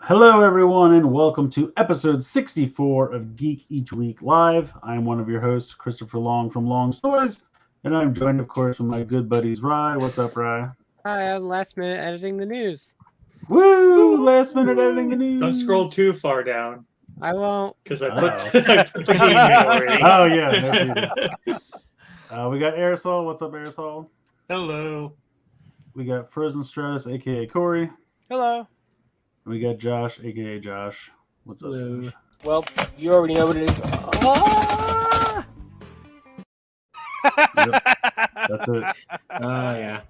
Hello, everyone, and welcome to episode 64 of Geek Each Week Live. I'm one of your hosts, Christopher Long from Long Stories, and I'm joined, of course, from my good buddies, Rye. What's up, Rye? Hi, I'm last minute editing the news. Woo! Last minute editing the news. Don't scroll too far down. I won't. Because I put the game in already. Oh, yeah. No, we got Aresol. What's up, Aresol? Hello. We got Frozen Stratos, a.k.a. Corey. Hello. We got Josh, a.k.a. Josh. What's up, Hello. Josh? Well, you already know what it is. Yep, that's it. Yeah.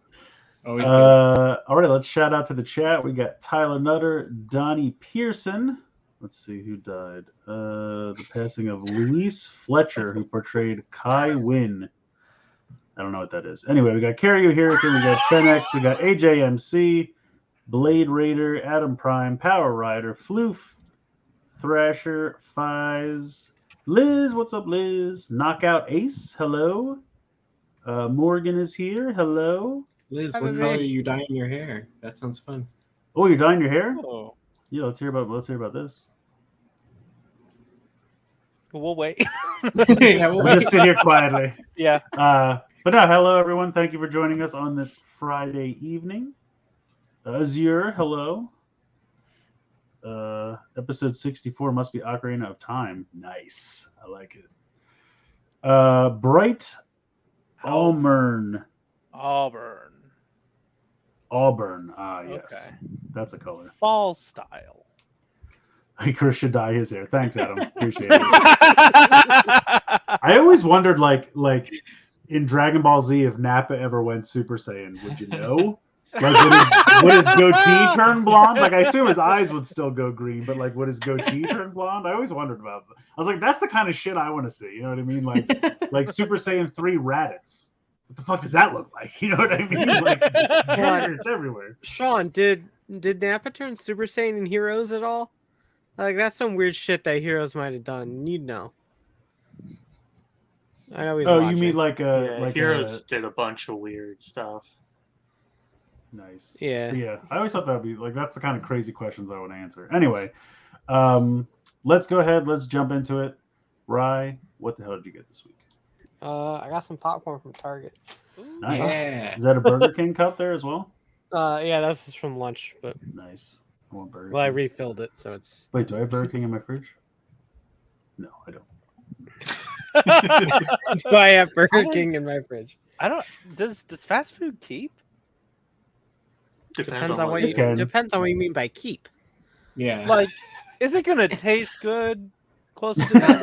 Always All right, let's shout out to the chat. We got Tyler Nutter, Donnie Pearson. Let's see who died. The passing of Luis Fletcher, who portrayed Kai Wynn. I don't know what that is. Anyway, we got Carrie Hurricane, we got Fenex, we got AJMC, Blade Raider, Adam Prime, Power Rider, Floof, Thrasher, Fies, Liz, what's up, Liz? Knockout Ace, hello. Morgan is here, hello. Liz, what color are you dyeing your hair? That sounds fun. Oh, you're dyeing your hair? Oh. Yeah, let's hear about this. We'll wait. Yeah, We'll just sit here quietly. Yeah. But no, hello everyone. Thank you for joining us on this Friday evening. Azure, hello. Episode 64 must be Ocarina of Time. Nice. I like it. Bright Auburn. Auburn. Ah, yes. Okay. That's a color. Fall style. Chris should dye his hair. Thanks, Adam. Appreciate it. I always wondered, like in Dragon Ball Z, if Nappa ever went Super Saiyan, would you know? Like, would his goatee turn blonde? Like, I assume his eyes would still go green, but like, would his goatee turn blonde? I always wondered about that. I was like, that's the kind of shit I want to see. You know what I mean? Like Super Saiyan 3 Raditz. What the fuck does that look like? You know what I mean? Like, it's everywhere. Sean, did Nappa turn Super Saiyan in Heroes at all? Like, that's some weird shit that Heroes might have done. You'd know. I know he's watching. You mean like Heroes did a bunch of weird stuff. Nice. Yeah. Yeah. I always thought that would be like, that's the kind of crazy questions I would answer. Anyway, let's go ahead. Let's jump into it. Rye, what the hell did you get this week? I got some popcorn from Target. Nice. Yeah. Is that a Burger King cup there as well? Yeah, that's just from lunch, but Nice. I want Burger well, I King. refilled it, so it's. Wait, do I have Burger King in my fridge? No, I don't. That's why I have Burger King in my fridge. I don't. Does fast food keep? Depends Depends on on what it you can. depends on what you mean by keep. Yeah. Like, is it gonna taste good? Closer to that.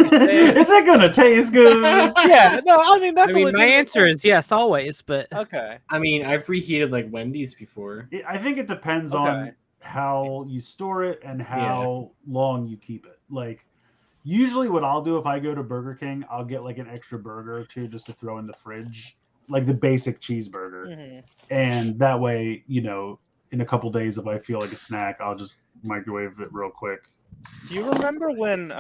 Is it gonna taste good? Yeah. No. I mean, that's. I mean, my answer is yes, always, but okay. I mean, I've reheated like Wendy's before. I think it depends Okay. on how you store it and how long you keep it. Like, usually what I'll do if I go to Burger King, I'll get like an extra burger or two just to throw in the fridge, like the basic cheeseburger. Mm-hmm. And that way, you know, in a couple days, if I feel like a snack, I'll just microwave it real quick. Do you remember when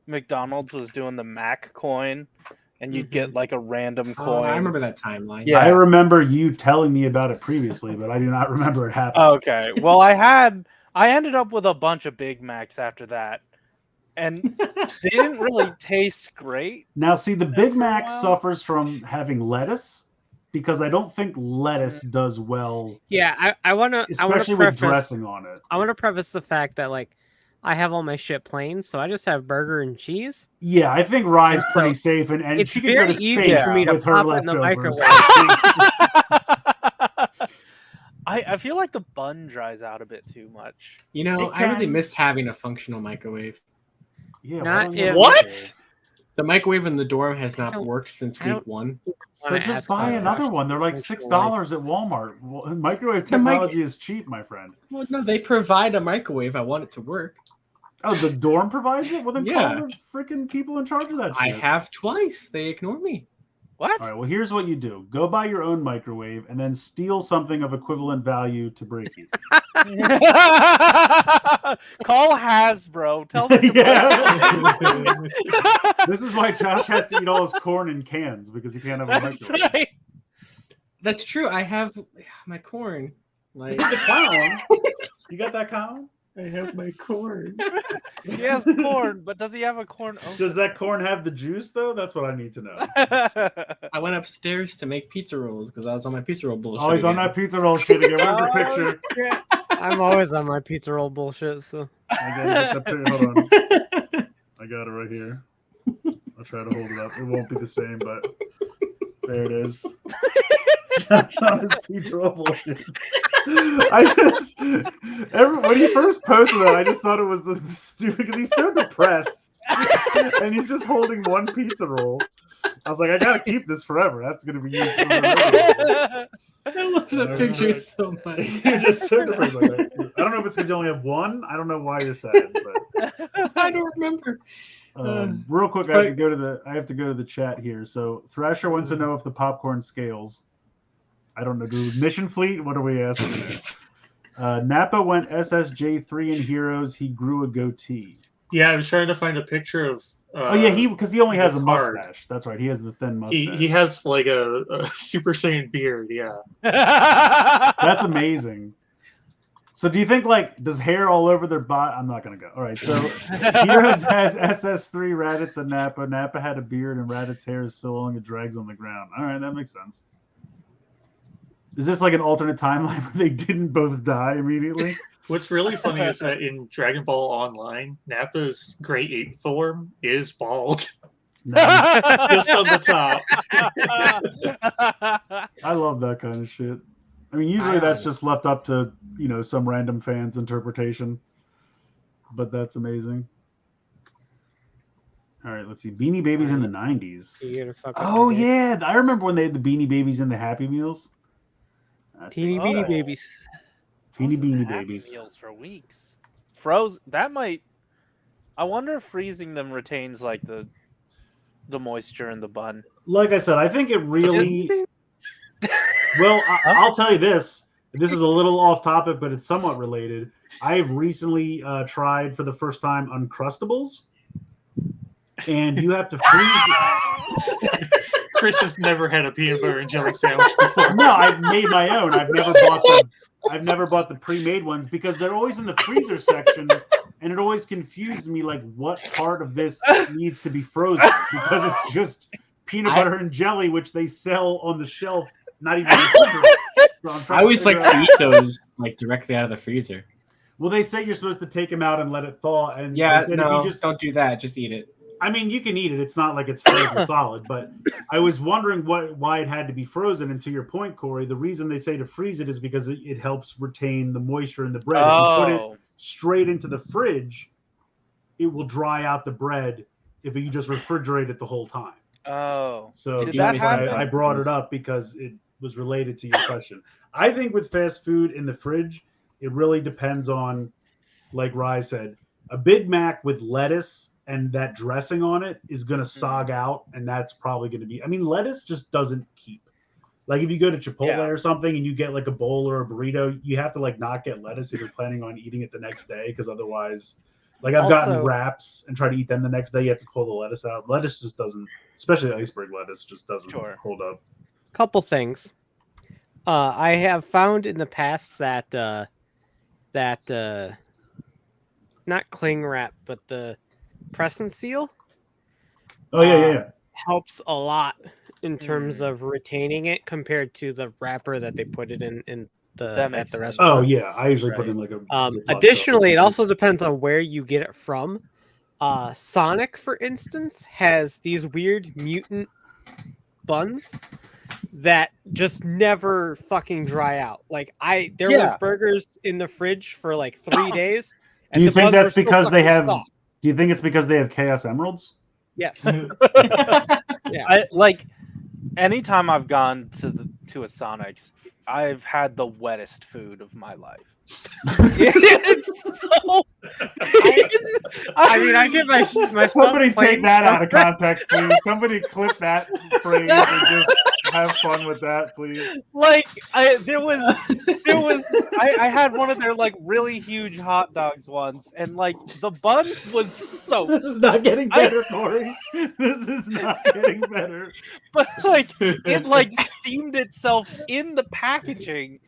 McDonald's was doing the Mac coin, and you'd get like a random coin? I remember that timeline. Yeah. I remember you telling me about it previously, but I do not remember it happening. Okay. Well, I ended up with a bunch of Big Macs after that, and they didn't really taste great. Now, see, the Big Mac while. suffers from having lettuce because I don't think lettuce does well, yeah, I want to especially with preface. dressing on it. I want to preface the fact that like I have all my shit plain, so I just have burger and cheese. Yeah, I think Rye's So, pretty safe, and it's she can go to very easy space for me to with her pop it in the leftovers. I feel like the bun dries out a bit too much. You know, It I really can. miss having a functional microwave. Yeah, Not why don't you if- What? The microwave in the dorm has I not don't- worked since I week don't- one. So wanna just ask buy some another questions. one. They're like $6 at Walmart. Well, microwave The mic- technology is cheap, my friend. Well, no, they provide a microwave. I want it to work. Oh, the dorm provides it? Well, then Yeah. call the freaking people in charge of that shit. I have twice. They ignore me. What? All right. Well, here's what you do: go buy your own microwave, and then steal something of equivalent value to break even. Call Hasbro. Tell them to Yeah. This is why Josh has to eat all his corn in cans because he can't have a That's microwave. right. That's true. I have my corn. Like The column. You got that column? I have my corn. He has corn, but does he have a corn? Does that corn have the juice though? That's what I need to know. I went upstairs to make pizza rolls because I was on my pizza roll bullshit. Oh, he's on again. that pizza roll shit again. Where's the picture? shit. I'm always on my pizza roll bullshit. So I gotta get the hold on. I got it right here. I'll try to hold it up. It won't be the same, but there it is. On his pizza roll bullshit. When he first posted that, I just thought it was the stupid because he's so depressed and he's just holding one pizza roll. I was like, I gotta keep this forever. That's gonna be used. I love that picture so much. You're just so depressed. Like that. I don't know if it's because you only have one. I don't know why you're sad, but I don't remember. real quick, I have to go to the chat here. So Thrasher wants to know if the popcorn scales. I don't know. Do Mission Fleet? What are we asking there? Nappa went SSJ3 in Heroes. He grew a goatee. Yeah, I was trying to find a picture of. Because he only has a the card. mustache. That's right. He has the thin mustache. He has like a Super Saiyan beard. Yeah. That's amazing. So do you think does hair all over their body? I'm not gonna go. All right. So Heroes has SS3, Raditz, and Nappa. Nappa had a beard, and Raditz' hair is so long it drags on the ground. All right, that makes sense. Is this like an alternate timeline where they didn't both die immediately? What's really funny is that in Dragon Ball Online, Nappa's Grade 8 form is bald. Nice. Just on the top. I love that kind of shit. I mean, usually that's just left up to, some random fan's interpretation. But that's amazing. All right, let's see. Beanie Babies in the 90s. you gonna fuck up Oh, the day. yeah. I remember when they had the Beanie Babies in the Happy Meals. Teeny beanie babies. Teeny Beanie Happy Babies. Meals for weeks. Froze. That might. I wonder if freezing them retains like the moisture in the bun. Like I said, I think it really. Well, I'll tell you this. This is a little off topic, but it's somewhat related. I've recently tried for the first time Uncrustables, and you have to freeze. Chris has never had a peanut butter and jelly sandwich before. No, I've made my own. I've never bought the pre-made ones because they're always in the freezer section, and it always confused me what part of this needs to be frozen because it's just peanut butter and jelly, which they sell on the shelf, not even in the freezer. So I always like to eat those directly out of the freezer. Well, they say you're supposed to take them out and let it thaw, and Yeah, they said no, if you just don't do that. Just eat it. I mean, you can eat it. It's not like it's frozen solid, but I was wondering why it had to be frozen. And to your point, Corey, the reason they say to freeze it is because it helps retain the moisture in the bread. If you put it straight into the fridge, it will dry out the bread if you just refrigerate it the whole time. Oh. So Did that's that why happen? I brought it up because it was related to your question. I think with fast food in the fridge, it really depends on, like Rye said, a Big Mac with lettuce and that dressing on it is going to sog out, and that's probably going to be... I mean, lettuce just doesn't keep. Like, if you go to Chipotle or something and you get, a bowl or a burrito, you have to, not get lettuce if you're planning on eating it the next day, because otherwise... I've gotten wraps and try to eat them the next day, you have to pull the lettuce out. Lettuce just doesn't... Especially iceberg lettuce just doesn't hold up. Couple things. I have found in the past that not cling wrap, but the press and seal. Oh yeah. Helps a lot in terms of retaining it compared to the wrapper that they put it in at the restaurant. Oh yeah, I usually put in a. Additionally, it also depends on where you get it from. Sonic, for instance, has these weird mutant buns that just never fucking dry out. There was burgers in the fridge for 3 days. Do you think that's because they have? Do you think it's because they have Chaos Emeralds? Yes. Yeah. Anytime I've gone to a Sonic's, I've had the wettest food of my life. It's so. I I mean, I get my Somebody stuff take that out of context, please. Somebody clip that phrase and just have fun with that, please. Like I had one of their like really huge hot dogs once, and like the bun was soaked, This is not getting better, Corey. This is not getting better. but like it like steamed itself in the packaging,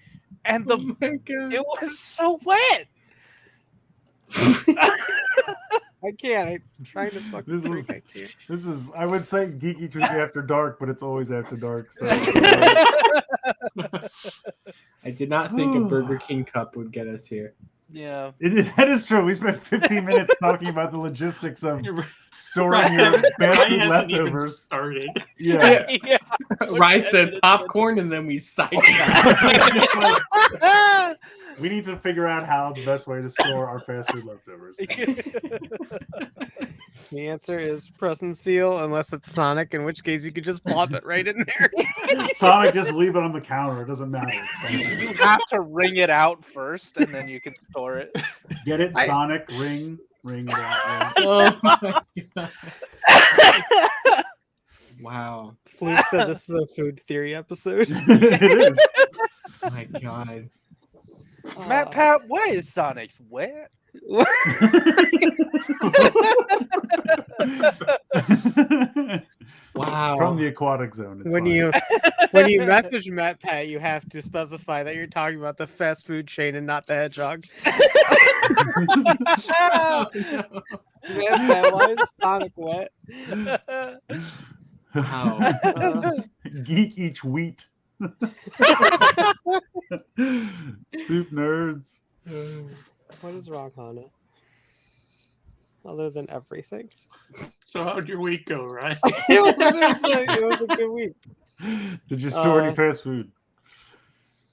and Oh my God. it was so wet. I can't. I'm trying to fucking This drink. is- I can't. This is, I would say, Geeky Tuesday after dark, but it's always after dark. So I did not think a Burger King cup would get us here. Yeah. that is true. We spent 15 minutes talking about the logistics of storing your Ryan fast food hasn't even leftovers. started. Yeah. Yeah. Ryan said popcorn, and then we sidetracked. It's like, we need to figure out how the best way to store our fast food leftovers. The answer is press and seal, unless it's Sonic, in which case you could just plop it right in there. Sonic, just leave it on the counter. It doesn't matter. It's fine. You have to wring it out first, and then you can store it. Get it, I- Sonic? Ring it out. Oh my God. Wow. Flute said this is a food theory episode. Yeah. It is. Oh my God. Matt Pat, why is Sonic's wet? Wow. From the aquatic zone. It's when fine. you message Matt Pat, you have to specify that you're talking about the fast food chain and not the hedgehog. Oh, no. Matt Pat, why is Sonic wet? Wow. Geek each wheat. Soup nerds. What is wrong on it? Other than everything. So how'd your week go, Ryan? It was a good week. Did you store any Uh, fast food?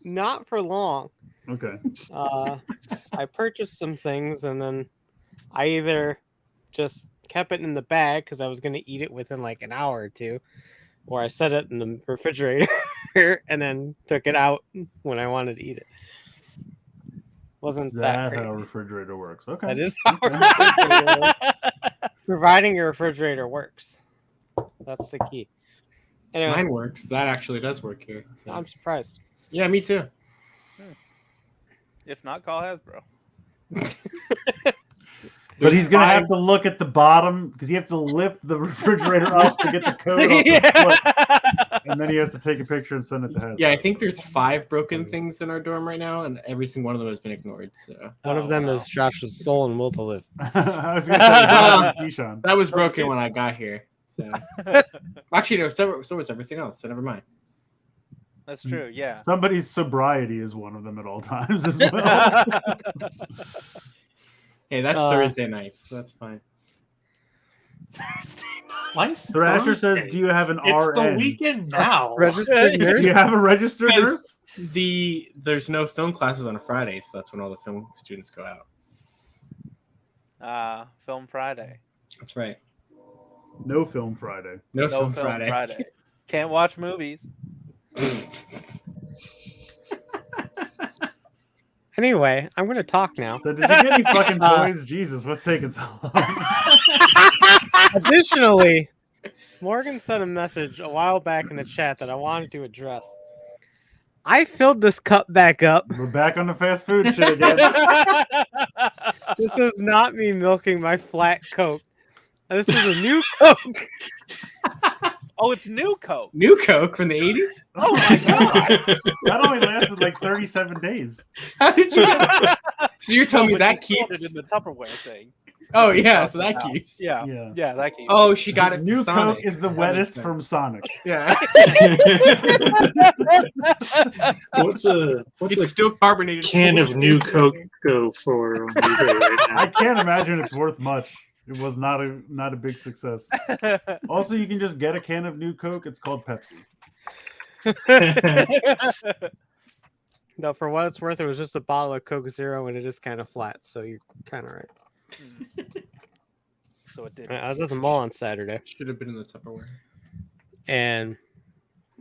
Not for long. Okay. I purchased some things and then I either just kept it in the bag because I was going to eat it within like an hour or two, or I set it in the refrigerator and then took it out when I wanted to eat it. Wasn't Is that that crazy? how a refrigerator works? Okay. That is how a refrigerator works. Providing your refrigerator works. That's the key. Anyway, Mine works. That actually does work here. So. I'm surprised. Yeah, me too. If not, call Hasbro. But he's going to have five- to look at the bottom because you have to lift the refrigerator up to get the code off the flip. And then he has to take a picture and send it to Hasbro. Yeah, I think there's 5 broken things in our dorm right now, and every single one of them has been ignored. So One of them is Josh's soul and will to live. I was going to say Bob and Keyshawn. that was broken when I got here. So actually, no, so was everything else. So never mind. That's true. Yeah. Somebody's sobriety is one of them at all times as well. Hey, that's Thursday night, so that's fine. Thursday Nice. Thrasher says, "Do you have an It's RN? the weekend now. Registered Do you nurse? have a registered Because- nurse?" There's no film classes on a Friday, so that's when all the film students go out. Film Friday. That's right. No film Friday. No, No film, Friday. Can't watch movies. Anyway, I'm going to talk now. So did you get any fucking toys? Jesus, what's taking so long? Additionally, Morgan sent a message a while back in the chat that I wanted to address. I filled this cup back up. We're back on the fast food shit again. This is not me milking my flat Coke. This is a new Coke. Oh, it's new Coke. New Coke from the 80s? Oh my god. That only lasted like 37 days. How did you? So you're telling me But that you stored keeps? it in the Tupperware thing. Oh yeah, so that keeps. Yeah. Yeah. Yeah, that keeps. Oh, she got it. New from Sonic. Coke is the That makes wettest sense. from Sonic. Yeah, What's a it's still carbonated. can of new Coke go for on eBay right now? I can't imagine it's worth much. It was not a big success. Also, you can just get a can of new Coke. It's called Pepsi. No, for what it's worth, it was just a bottle of Coke Zero and it is kind of flat, so you're kind of right. So it did. I was at the mall on Saturday, Should have been in the Tupperware. and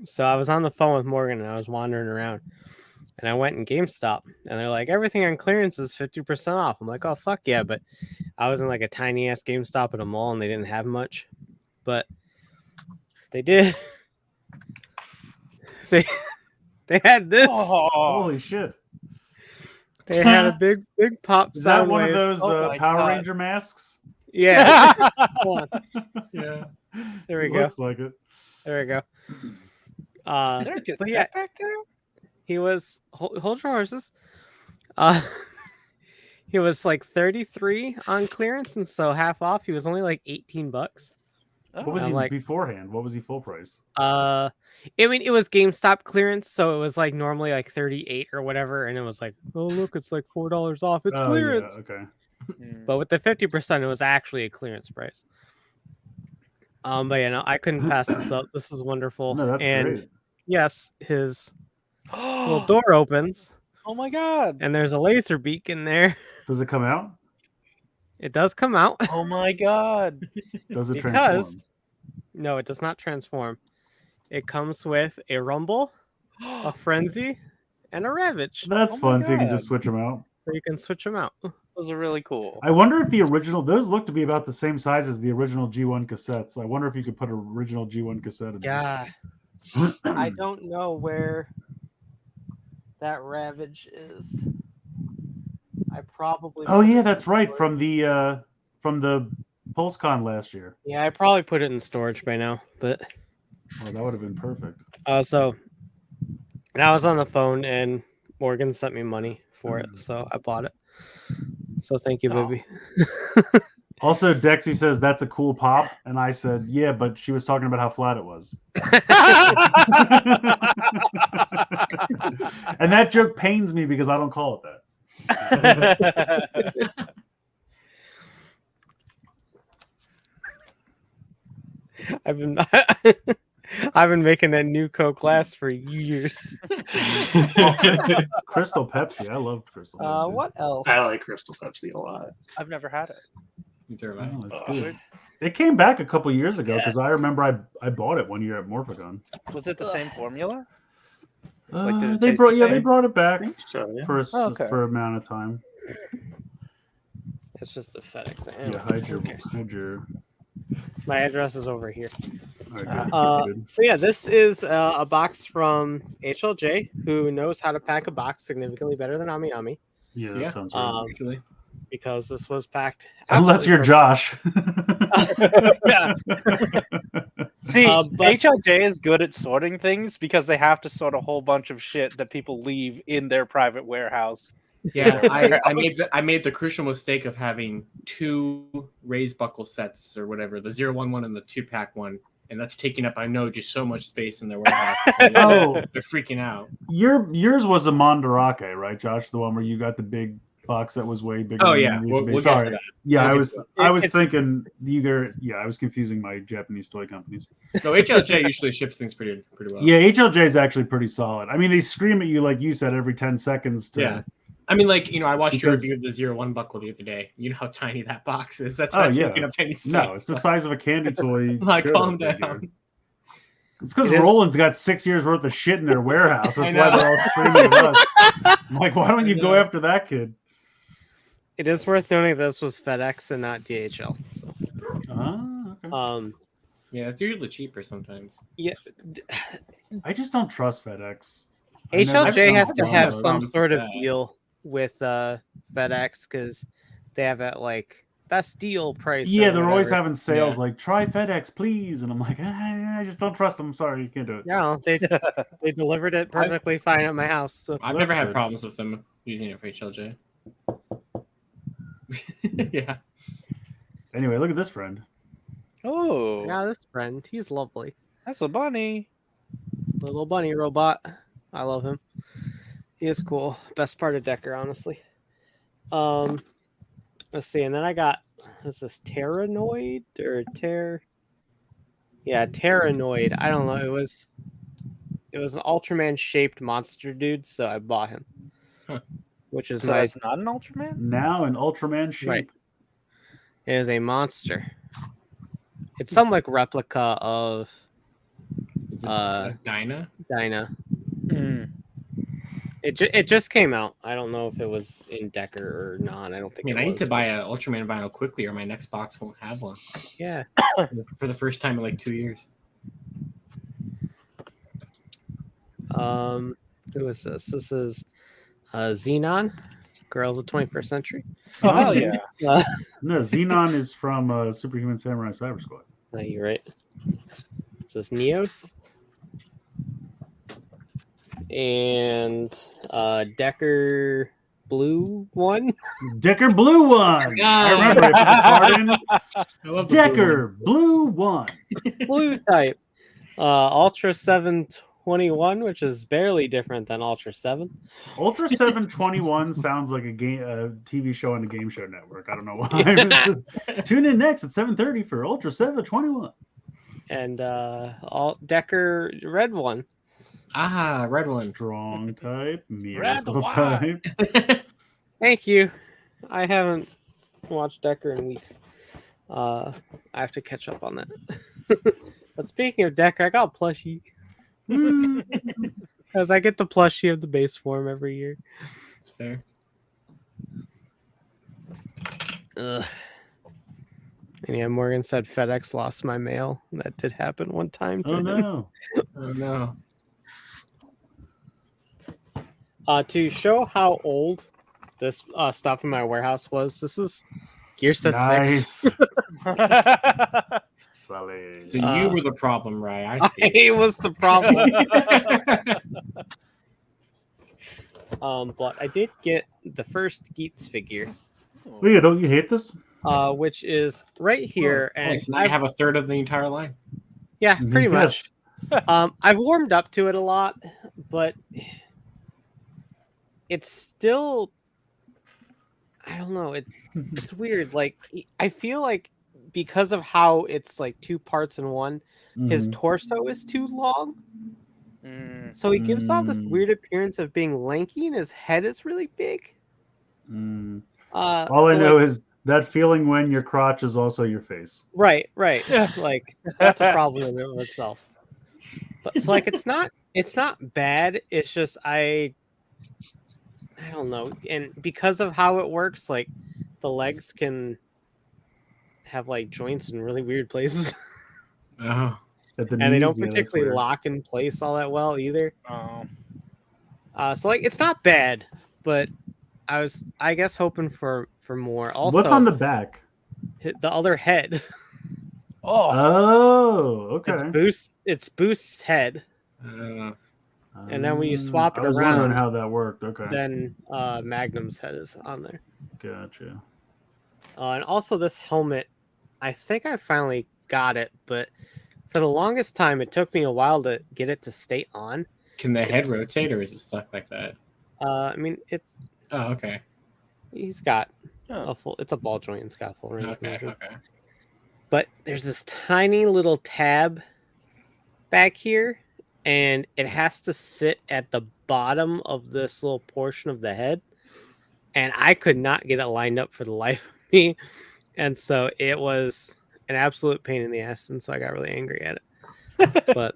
so I was on the phone with Morgan and I was wandering around, and I went in GameStop, and they're like, everything on clearance is 50% off. I'm like, oh fuck yeah, but I was in like a tiny ass GameStop at a mall, and they didn't have much, but they did. They had this. Oh, Holy shit! They had a big pop Is that sound one of wave. those Oh my Power God. Ranger masks? Yeah. Hold on. Yeah. There we go. Looks like it. There we go. is there a cassette But yeah, back there? he was hold your horses. He was like 33 on clearance, and so half off. He was only like $18. What was I'm he like- beforehand? What was he full price? I mean, it was GameStop clearance, so it was like normally like 38 or whatever, and it was like, oh look, it's like $4 off. It's clearance. Yeah, okay. But with the 50%, it was actually a clearance price. But you know, I couldn't pass this up. This was wonderful. No, that's and great. yes, his little door opens, Oh my god! and there's a laser beak in there. Does it come out? It does come out. Oh my god! Does it Because transform? no, it does not transform. It comes with a rumble, a frenzy, and a ravage. That's Oh my fun. So you can God. just switch them out. So you can switch them out. Those are really cool. I wonder if the original, those look to be about the same size as the original G1 cassettes. I wonder if you could put an original G1 cassette in there. Yeah, I don't know where that ravage is. I probably. Oh put yeah, it that's in right. storage. From the Pulsecon last year. Yeah, I probably put it in storage by now, but Oh, that would have been perfect. so and I was on the phone and Morgan sent me money for it, so I bought it. So thank you, Oh. baby. Also, Dexy says that's a cool pop, and I said, yeah, but she was talking about how flat it was. And that joke pains me because I don't call it that. I've been I've been making that new Coke last for years. Crystal Pepsi. I loved Crystal Pepsi. What else? I like Crystal Pepsi a lot. I've never had it. Neither have I. Oh, that's Oh. good. It came back a couple years ago because I remember I bought it one year at Morphicon. Was it the same formula? Like, did it They taste brought the yeah they same? brought it back So yeah. for Oh, okay. for amount of time. It's just a FedEx thing. Yeah, Who cares? hide your. My address is over here. All right, good. So yeah, this is a box from HLJ, who knows how to pack a box significantly better than Ami Ami, Yeah, that Yeah. sounds right. Actually. because this was packed. Unless you're absolutely Josh. Yeah. See, But- HLJ is good at sorting things because they have to sort a whole bunch of shit that people leave in their private warehouse. Yeah, I made the crucial mistake of having 2 raised buckle sets or whatever, the 011 and the 2-pack one, and that's taking up, I know, just so much space in their warehouse. Oh, They're freaking out. yours was a Mandarake, right, Josh? The one where you got the big box that was way bigger. Oh than yeah, the we'll HB. get to Sorry. that. Yeah, We'll I get was to that. I was It's- thinking I was confusing my Japanese toy companies. So HLJ usually ships things pretty well. Yeah, HLJ is actually pretty solid. I mean, they scream at you like you said every 10 seconds. Yeah. I mean, like, I watched your Because- review of the 01 buckle the other day. You know how tiny that box is. That's Oh, not yeah. taking up any space. No, it's the size of a candy toy. Like, shirt calm up there, down. dude. It's because It is- Roland's got 6 years worth of shit in their warehouse. That's I why know. they're all screaming at us. I'm like, why don't you I go know. after that kid? It is worth noting this was FedEx and not DHL. So, Okay. Yeah, it's usually cheaper sometimes. I just don't trust FedEx. I never HLJ has trust to them. have I've some promised sort of that. deal with FedEx because they have that like best deal price. or Yeah, they're always whatever. having sales Yeah. like try FedEx, please, and I'm like, I just don't trust them. Sorry, you can't do it. No, they delivered it perfectly fine at my house. So. I've That's never had good. problems with them using it for HLJ. Yeah. Anyway, look at this friend. Oh, Yeah, this friend, he's lovely. that's a bunny. Little bunny robot. I love him. He is cool. Best part of Decker, honestly. Let's see, and then I got is this Terranoid or Yeah, Terranoid. I don't know. It was an Ultraman shaped monster dude, so I bought him. Huh. Which is So my that's not an Ultraman? Now in Ultraman shape. Right. It is a monster. It's some like replica of Is it Uh, Dinah? Dinah. Hmm. It just came out. I don't know if it was in Decker or not. I don't think. I it need was, to buy a Ultraman vinyl quickly, or my next box won't have one. Yeah. For the first time in like 2 years. Who is this? This is Xenon, Girl of the 21st Century. Oh, hell yeah. No, Xenon is from Superhuman Samurai Cyber Squad. No, you're right. This is Neos. And Decker Blue one. Decker Blue One. I remember it. Put the card in. I love the Decker Blue One. Blue type. Ultra 721, which is barely different than Ultra 7. Ultra 721 sounds like a TV show on the Game Show Network. I don't know why. It's just, tune in next at 7:30 for Ultra 721. And Decker Red one. Ah, red one. Strong type, Red miracle one. type. Thank you. I haven't watched Decker in weeks. I have to catch up on that. But speaking of Decker, I got a plushie. Because I get the plushie of the base form every year. It's fair. Ugh. And yeah, Morgan said FedEx lost my mail. That did happen one time. Oh no. Oh no. To show how old this stuff in my warehouse was, this is Gear Set 6. Nice. Sully. So you were the problem, right? I see. It was the problem. But I did get the first Geeks figure, Leah, don't you hate this? which is right here. And So now you have a third of the entire line. yeah, pretty much. Yes. I've warmed up to it a lot, but it's still, I don't know. It's weird. Like, I feel like because of how it's like two parts in one, his Mhm. torso is too long. So he gives off this weird appearance of being lanky, and his head is really big. Mm. All All I know is that feeling when your crotch is also your face. right. Like that's a problem in and of itself. But so like it's not bad. It's just I don't know. And because of how it works, like the legs can have like joints in really weird places. Oh. At the And they knees, don't yeah, that's particularly weird. lock in place all that well either. Oh. So like it's not bad, but I was guess hoping for more. Also, What's on the back? the other head? Oh. Oh, okay. It's Boost's head, and then when you swap it I was wondering around, how that worked. Okay, then Magnum's head is on there. gotcha. And also this helmet, I think I finally got it, but for the longest time it took me a while to get it to stay on. Can the head rotate, or is it stuck like that? I mean Oh, okay. he's got Oh. it's a ball joint. It's got full range of Okay. motion. Okay. But there's this tiny little tab back here, and it has to sit at the bottom of this little portion of the head, and I could not get it lined up for the life of me, and so it was an absolute pain in the ass, and so I got really angry at it. But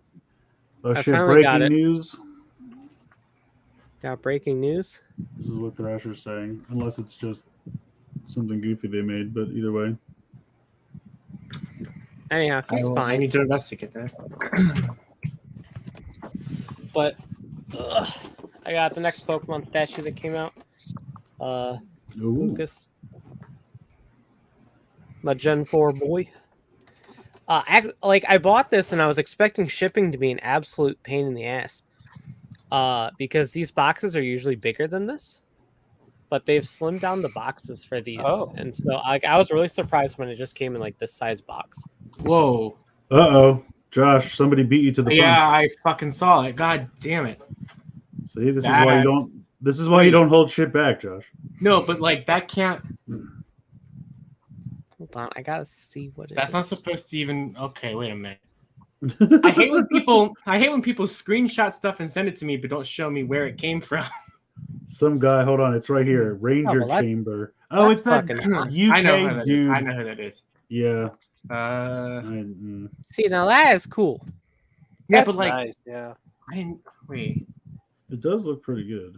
Oh I shit! finally got Breaking it. news. got breaking news. This is what Thrasher's saying, unless it's just something goofy they made. But either way, Anyhow, he's I fine. need to investigate that. But I got the next Pokemon statue that came out. Ooh. Lucas, my Gen 4 boy. I bought this and I was expecting shipping to be an absolute pain in the ass. Because these boxes are usually bigger than this, but they've slimmed down the boxes for these, and so I was really surprised when it just came in like this size box. Whoa. Uh-oh. Josh, somebody beat you to the Yeah, punch. I fucking saw it. God damn it. See, this is why you don't. This is why you don't hold shit back, Josh. No, but like that can't. Hold on, I gotta see what it That's is. not supposed to even. Okay, wait a minute. I hate when people screenshot stuff and send it to me, but don't show me where it came from. Some guy, hold on, it's right here. Ranger well, Chamber. Oh, it's that fucking fun. UK I know who that is. dude. I know who that is. Yeah. See, now that is cool. Yeah, That's but like, nice. Yeah. I didn't wait. It does look pretty good.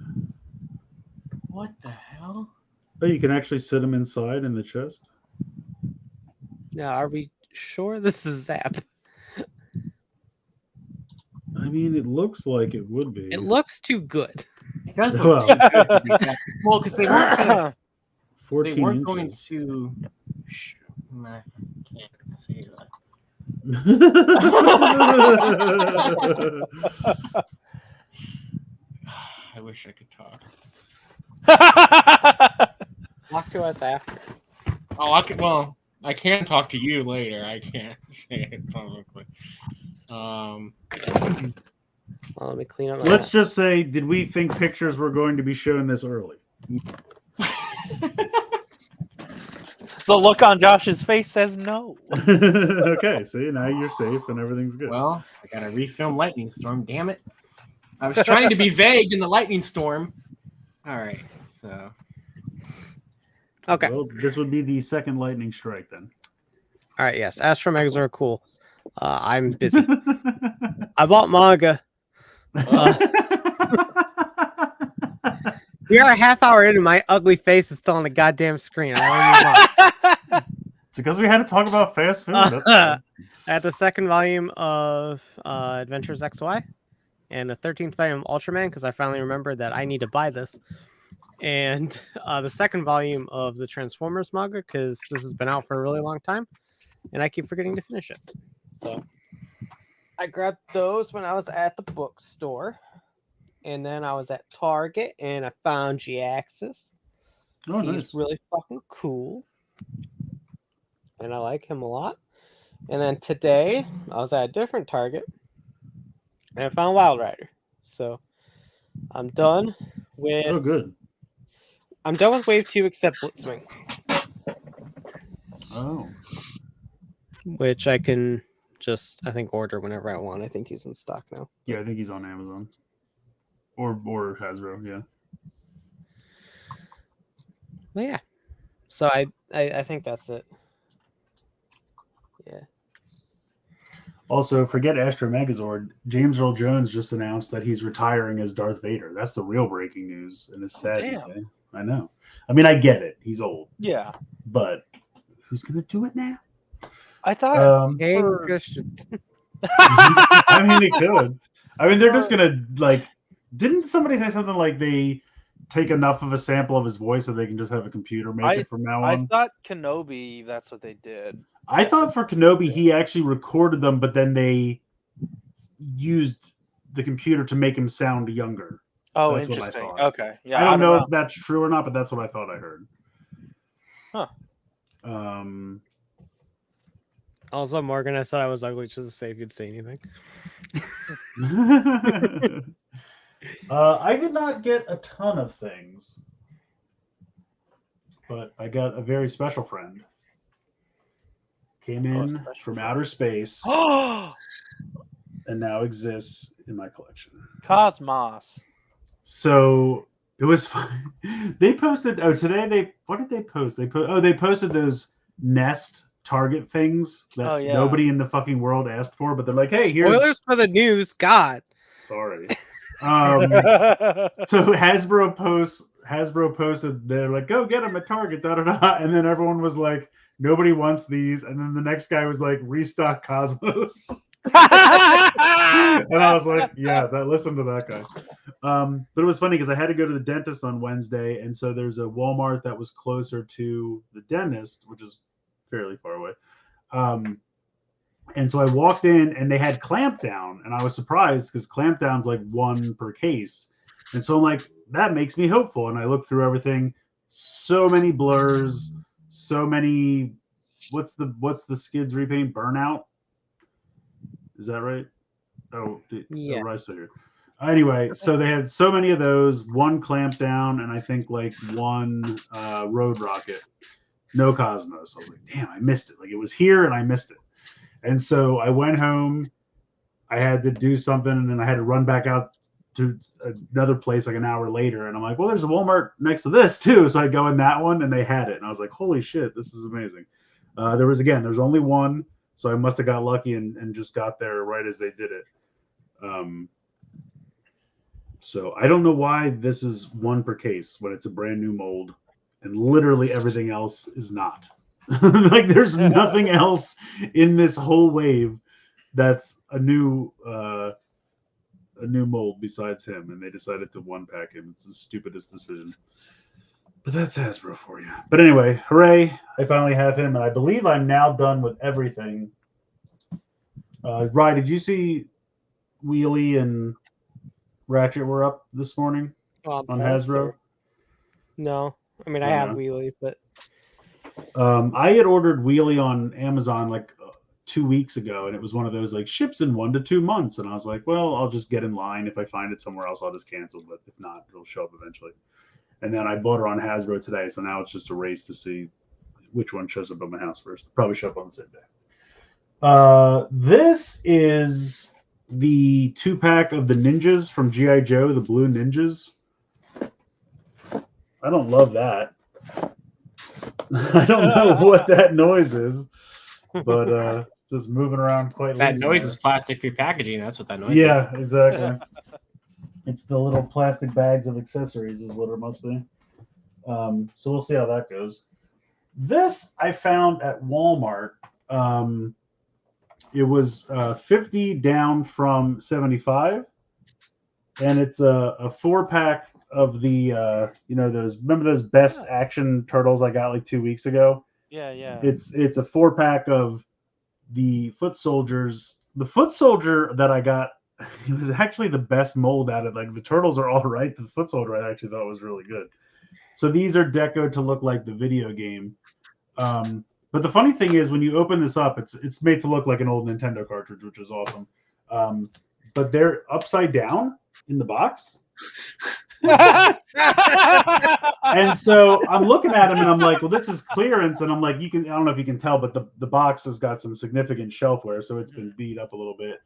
What the hell? Oh, you can actually sit them inside in the chest. Now, are we sure this is Zap? I mean, it looks like it would be. It looks too good. It does Well. look too good to be that. Well, because they weren't gonna, 14 they weren't going inches. to. I can't say that. I wish I could talk. Talk to us after. Oh, I can. Well, I can talk to you later. I can't say it publicly. Well, let me clean up. Let's just say, did we think pictures were going to be shown this early? The look on Josh's face says no. Okay, see, now you're safe and everything's good. Well, I gotta refilm Lightning Storm. Damn it! I was trying to be vague in the Lightning Storm. All right, so Okay. Well, this would be the second lightning strike then. All right. Yes. Astromegas are cool. I'm busy. I bought manga. We are a half hour in and my ugly face is still on the goddamn screen. I It's because we had to talk about fast food. That's fine. I had the second volume of Adventures XY and the 13th volume of Ultraman because I finally remembered that I need to buy this. And the second volume of the Transformers manga because this has been out for a really long time and I keep forgetting to finish it. So I grabbed those when I was at the bookstore. And then I was at Target and I found G-Axis. Oh, He's nice. really fucking cool. And I like him a lot. And then today I was at a different Target and I found Wild Rider. So I'm done with Oh, good. I'm done with Wave 2 except Blitzwing. Oh. Which I can just I think order whenever I want. I think he's in stock now. Yeah, I think he's on Amazon. Or Hasbro, yeah. But yeah. So I think that's it. Yeah. Also, forget Astro Megazord. James Earl Jones just announced that he's retiring as Darth Vader. That's the real breaking news, and it's sad to Damn. say. I know. I mean, I get it. He's old, Yeah. but who's gonna do it now? I thought Hey, for- Christians. I mean, it could. I mean, they're just gonna like. Didn't somebody say something like they take enough of a sample of his voice that they can just have a computer make it from now I on? thought Kenobi, that's what they did. I thought for Kenobi he actually recorded them, but then they used the computer to make him sound younger. Oh, That's what I interesting. thought. Okay. Yeah. I don't know if that's true or not, but that's what I thought I heard. Huh. Also, Morgan, I said I was ugly just to say if you'd say anything. I did not get a ton of things, but I got a very special friend. Came in special from friend. outer space Oh, and now exists in my collection. Cosmos. So it was fun. They posted. Oh, today what did they post? They posted those Nest Target things that Oh, yeah. nobody in the fucking world asked for, but they're like, hey, here's. Spoilers for the news. God. Sorry. So Hasbro posted, they're like, go get them at Target, da da da, and then everyone was like, nobody wants these, and then the next guy was like, restock Cosmos. And I was like, yeah, listen to that guy. But it was funny because I had to go to the dentist on Wednesday, and so there's a Walmart that was closer to the dentist, which is fairly far away. And so I walked in, and they had Clampdown, and I was surprised because Clampdown's like one per case, and so I'm like, that makes me hopeful. And I looked through everything, so many blurs, so many. What's the Skids repaint? Burnout. Is that right? Yeah. Oh, Rice here. Anyway, so they had so many of those, one Clampdown, and I think like one Road Rocket. No Cosmos. I was like, damn, I missed it. Like it was here and I missed it. And so I went home. I had to do something, and then I had to run back out to another place like an hour later. And I'm like, well, there's a Walmart next to this too. So I go in that one, and they had it. And I was like, holy shit, this is amazing. There's only one. So I must have got lucky and just got there right as they did it. So I don't know why this is one per case when it's a brand new mold, and literally everything else is not. Like there's nothing else in this whole wave that's a new mold besides him, and they decided to one pack him. It's the stupidest decision. But that's Hasbro for you. But anyway, hooray! I finally have him, and I believe I'm now done with everything. Rye, did you see Wheelie and Ratchet were up this morning on Hasbro? Or... No, I mean I have Wheelie, but I had ordered Wheelie on Amazon like 2 weeks ago, and it was one of those like ships in 1 to 2 months, and I was like, well, I'll just get in line. If I find it somewhere else, I'll just cancel. But if not, it'll show up eventually. And then I bought her on Hasbro today, so now it's just a race to see which one shows up at my house first. Probably show up on the same day. This is the 2-pack of the ninjas from G.I. Joe, the blue ninjas. I don't love that. I don't know what that noise is, but just moving around quite. That noise is plastic-free packaging. That's what that noise is. Yeah, exactly. It's the little plastic bags of accessories is what it must be. So we'll see how that goes. This I found at Walmart. It was 50 down from 75, and it's a 4-pack of the remember those best action turtles I got like 2 weeks ago? Yeah. It's a 4-pack of the foot soldiers. The foot soldier that I got, it was actually the best mold out of like the turtles are all right. The foot soldier I actually thought was really good. So these are decoed to look like the video game. But the funny thing is when you open this up, it's made to look like an old Nintendo cartridge, which is awesome. But they're upside down in the box. And so I'm looking at them and I'm like, well, this is clearance. And I'm like, I don't know if you can tell, but the box has got some significant shelf wear, so it's been beat up a little bit.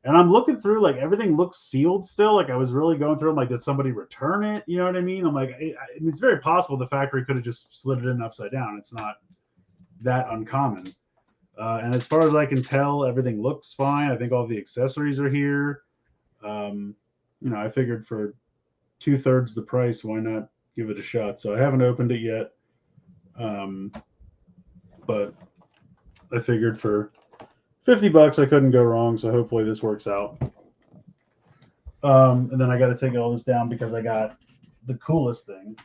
And I'm looking through, like, everything looks sealed still. Like, I was really going through them, like, did somebody return it? You know what I mean? I'm like, it's very possible the factory could have just slid it in upside down. It's not that uncommon. And as far as I can tell, everything looks fine. I think all the accessories are here. I figured for 2/3 the price, why not give it a shot? So I haven't opened it yet. But I figured for $50 I couldn't go wrong, so hopefully this works out. And then I got to take all this down because I got the coolest thing.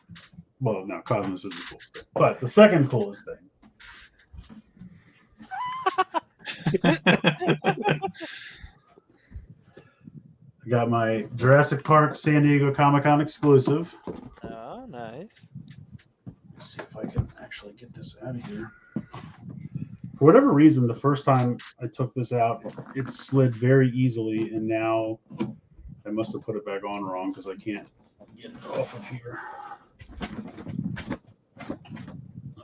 Well, no, Cosmos is the coolest thing, but the second coolest thing. I got my Jurassic Park San Diego Comic-Con exclusive. Oh, nice. Let's see if I can actually get this out of here. For whatever reason, the first time I took this out, it slid very easily, and now I must have put it back on wrong because I can't get it off of here.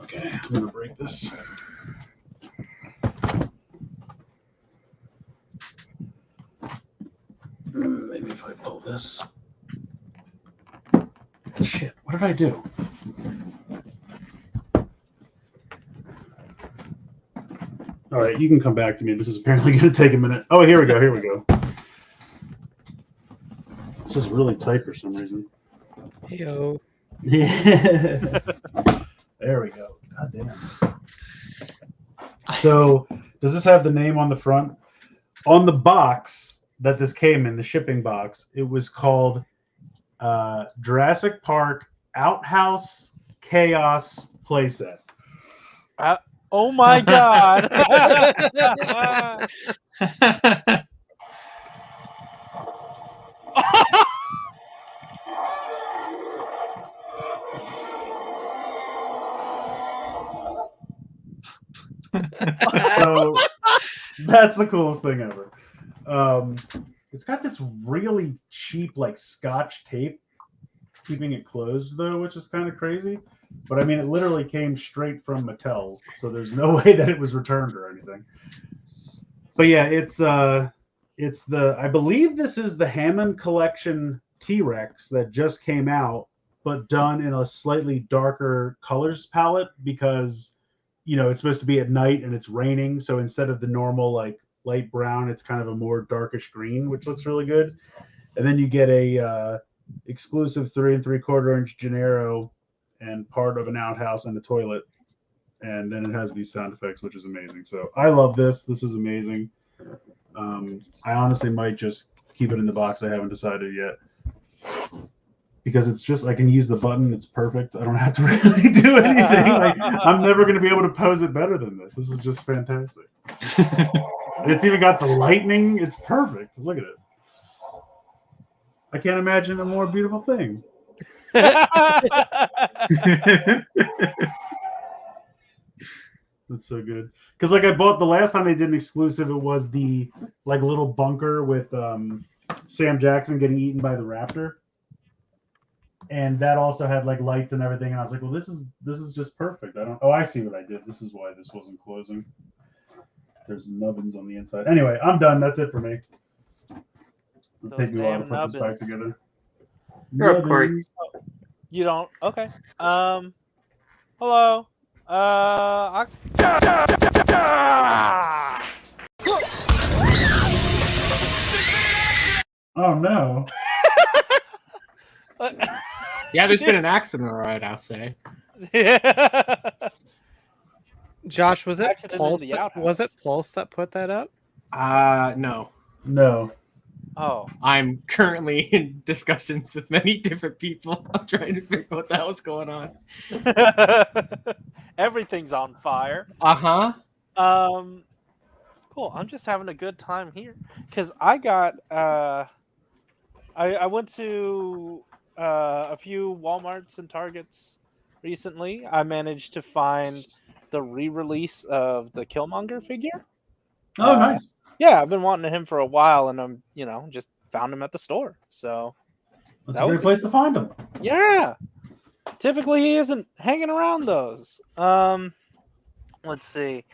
Okay, I'm going to break this. Maybe if I pull this. Shit, what did I do? All right, you can come back to me. This is apparently going to take a minute. Oh, here we go. This is really tight for some reason. Yo. Yeah. There we go. God damn. So, does this have the name on the front? On the box that this came in, the shipping box, it was called Jurassic Park Outhouse Chaos Playset. Oh my god! So that's the coolest thing ever. It's got this really cheap, like, Scotch tape keeping it closed, though, which is kind of crazy. But I mean, it literally came straight from Mattel, so there's no way that it was returned or anything. But yeah, it's the I believe this is the Hammond Collection T-Rex that just came out, but done in a slightly darker colors palette because it's supposed to be at night and it's raining, so instead of the normal like light brown, it's kind of a more darkish green, which looks really good. And then you get a exclusive 3 3/4 inch Gennaro and part of an outhouse and a toilet. And then it has these sound effects, which is amazing. So I love this. This is amazing. I honestly might just keep it in the box. I haven't decided yet. Because it's just, I can use the button. It's perfect. I don't have to really do anything. Like, I'm never going to be able to pose it better than this. This is just fantastic. It's even got the lightning. It's perfect. Look at it. I can't imagine a more beautiful thing. That's so good. Because like I bought the last time they did an exclusive, it was the like little bunker with Sam Jackson getting eaten by the raptor, and that also had like lights and everything. And I was like, well, this is just perfect. I don't. Oh, I see what I did. This is why this wasn't closing. There's nubbins on the inside. Anyway, I'm done. That's it for me. It'll take me a while to put this back together. You're up, Corey. You don't? Okay. Hello. Oh no. Yeah, there's been an accident, all right, I'll say. Josh, was it Accident in Pulse? the outhouse. Was it Pulse that put that up? No. No. Oh. I'm currently in discussions with many different people. I'm trying to figure out what the hell's going on. Everything's on fire. Uh-huh. Cool. I'm just having a good time here because I got I went to a few Walmarts and Targets recently. I managed to find the re-release of the Killmonger figure. Oh, nice. Yeah, I've been wanting him for a while, and I'm just found him at the store. So That's a great place to find him. Yeah. Typically, he isn't hanging around those. Let's see.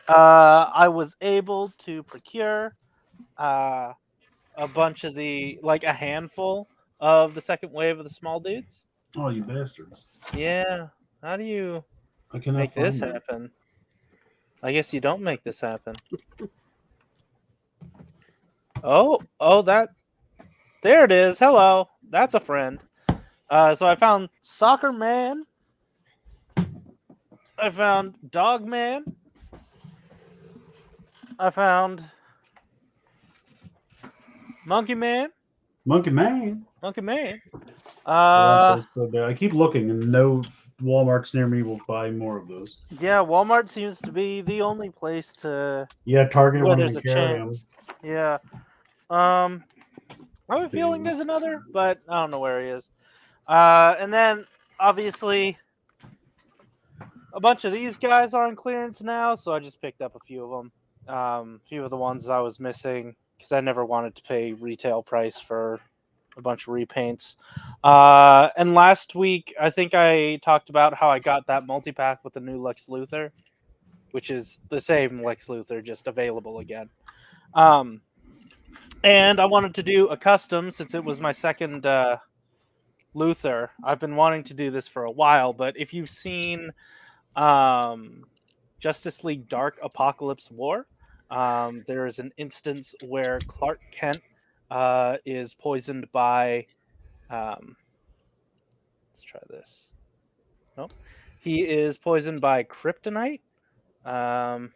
I was able to procure a bunch of a handful of the second wave of the small dudes. Oh, you bastards. Yeah. How do you I cannot make this find happen? I guess you don't make this happen. Oh, there it is. Hello. That's a friend. So I found Soccer Man. I found Dog Man. I found Monkey Man. Monkey Man. Monkey Man. I keep looking, and no Walmarts near me will buy more of those. Yeah, Walmart seems to be the only place to Yeah, Target where won't there's even a carry them. chance. Yeah. I have a feeling there's another, but I don't know where he is. And then obviously a bunch of these guys are on clearance now, so I just picked up a few of them. A few of the ones I was missing because I never wanted to pay retail price for a bunch of repaints. And last week, I think I talked about how I got that multi-pack with the new Lex Luthor, which is the same Lex Luthor, just available again. And I wanted to do a custom since it was my second Luthor. I've been wanting to do this for a while, but if you've seen Justice League Dark Apocalypse War, there is an instance where Clark Kent is poisoned by... let's try this. Nope. He is poisoned by kryptonite. Come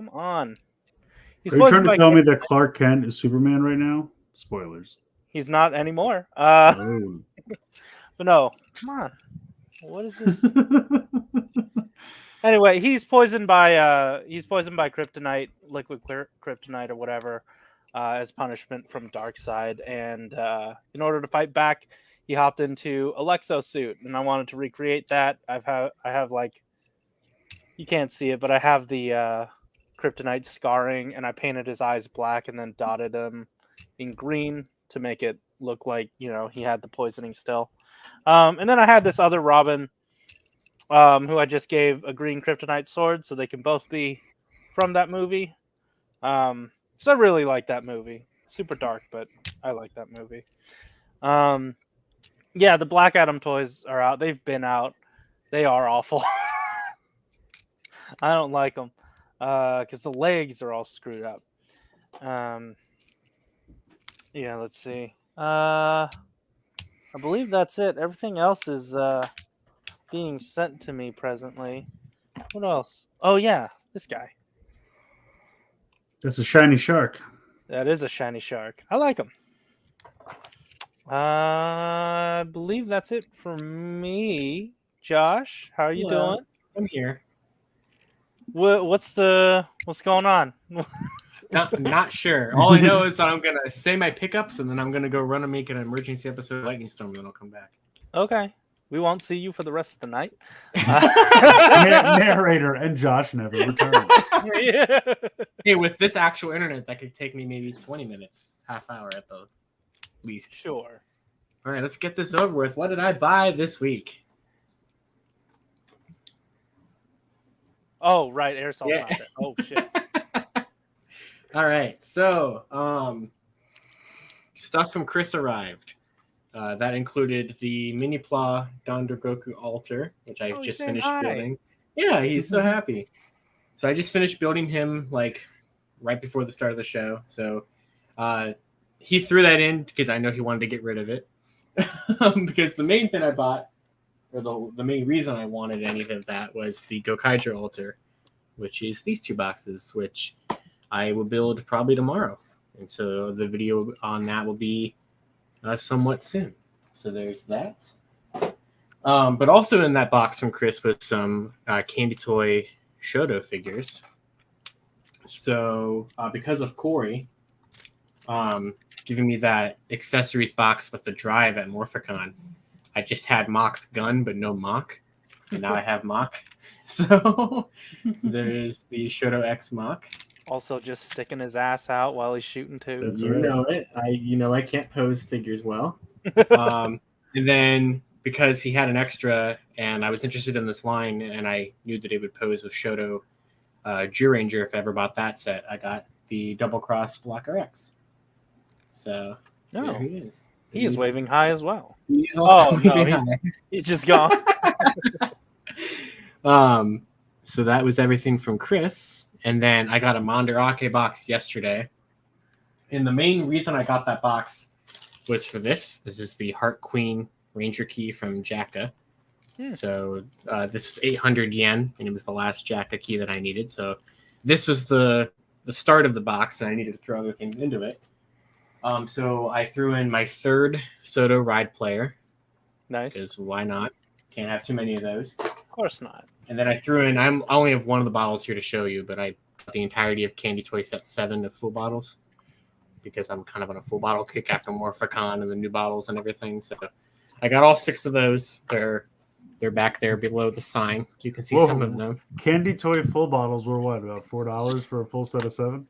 on. Are you trying to tell me that Clark Kent is Superman right now? Spoilers. He's not anymore. Oh. But no, come on. What is this? Anyway, he's poisoned by kryptonite, liquid kryptonite or whatever, as punishment from Darkseid. And in order to fight back, he hopped into a Lexo suit, and I wanted to recreate that. I have like, you can't see it, but I have the kryptonite scarring, and I painted his eyes black and then dotted him in green to make it look like he had the poisoning still. And then I had this other Robin, who I just gave a green kryptonite sword, so they can both be from that movie. So I really like that movie. Super dark, but I like that movie. Yeah, the Black Adam toys are out. They've been out. They are awful. I don't like them because the legs are all screwed up. Yeah, let's see. I believe that's it. Everything else is being sent to me presently. What else? Oh yeah, this guy. That's a shiny shark. That is a shiny shark. I like him. I believe that's it for me. Josh, how are you Hello. doing? I'm here. What's going on? Not sure. All I know is that I'm gonna say my pickups and then I'm gonna go run and make an emergency episode of Lightning Storm, and then I'll come back. Okay. We won't see you for the rest of the night. Narrator and Josh never return. Yeah. Hey, with this actual internet, that could take me maybe 20 minutes, half hour at the least. Sure. All right, let's get this over with. What did I buy this week? Oh, right. Aresol's Yeah. not there. Oh, shit. All right, so stuff from Chris arrived. That included the Mini Pla Dondogoku altar, which I he's just saying finished hi. building. Yeah, he's so happy. So I just finished building him like right before the start of the show. So he threw that in because I know he wanted to get rid of it. Because the main thing I bought, or the main reason I wanted any of that, was the Gokaiger altar, which is these two boxes, which I will build probably tomorrow. And so the video on that will be somewhat soon. So there's that. But also in that box from Chris was some Candy Toy Shoto figures. So because of Corey giving me that accessories box with the drive at Morphicon, I just had Mock's gun but no Mock, and now I have Mock. So there's the Shoto X Mock. Also, just sticking his ass out while he's shooting too. That's You right. know it. I can't pose figures well. And then because he had an extra, and I was interested in this line, and I knew that it would pose with Shoto Ranger if I ever bought that set, I got the Double Cross Blocker X. So there he is. He is waving high as well. He's also no, waving he's- high. He's just gone. So that was everything from Chris. And then I got a Mandarake box yesterday. And the main reason I got that box was for this. This is the Heart Queen Ranger key from Jacka. So this was 800 yen, and it was the last Jacka key that I needed. So this was the start of the box, and I needed to throw other things into it. So I threw in my third Soto Ride player, Nice. because why not? Can't have too many of those. Of course not. And then I threw in, I only have one of the bottles here to show you, but I got the entirety of Candy Toy Set 7 of full bottles, because I'm kind of on a full bottle kick after Morphicon and the new bottles and everything. So I got all 6 of those. They're back there below the sign. You can see some of them. Candy Toy full bottles were what, about $4 for a full set of 7?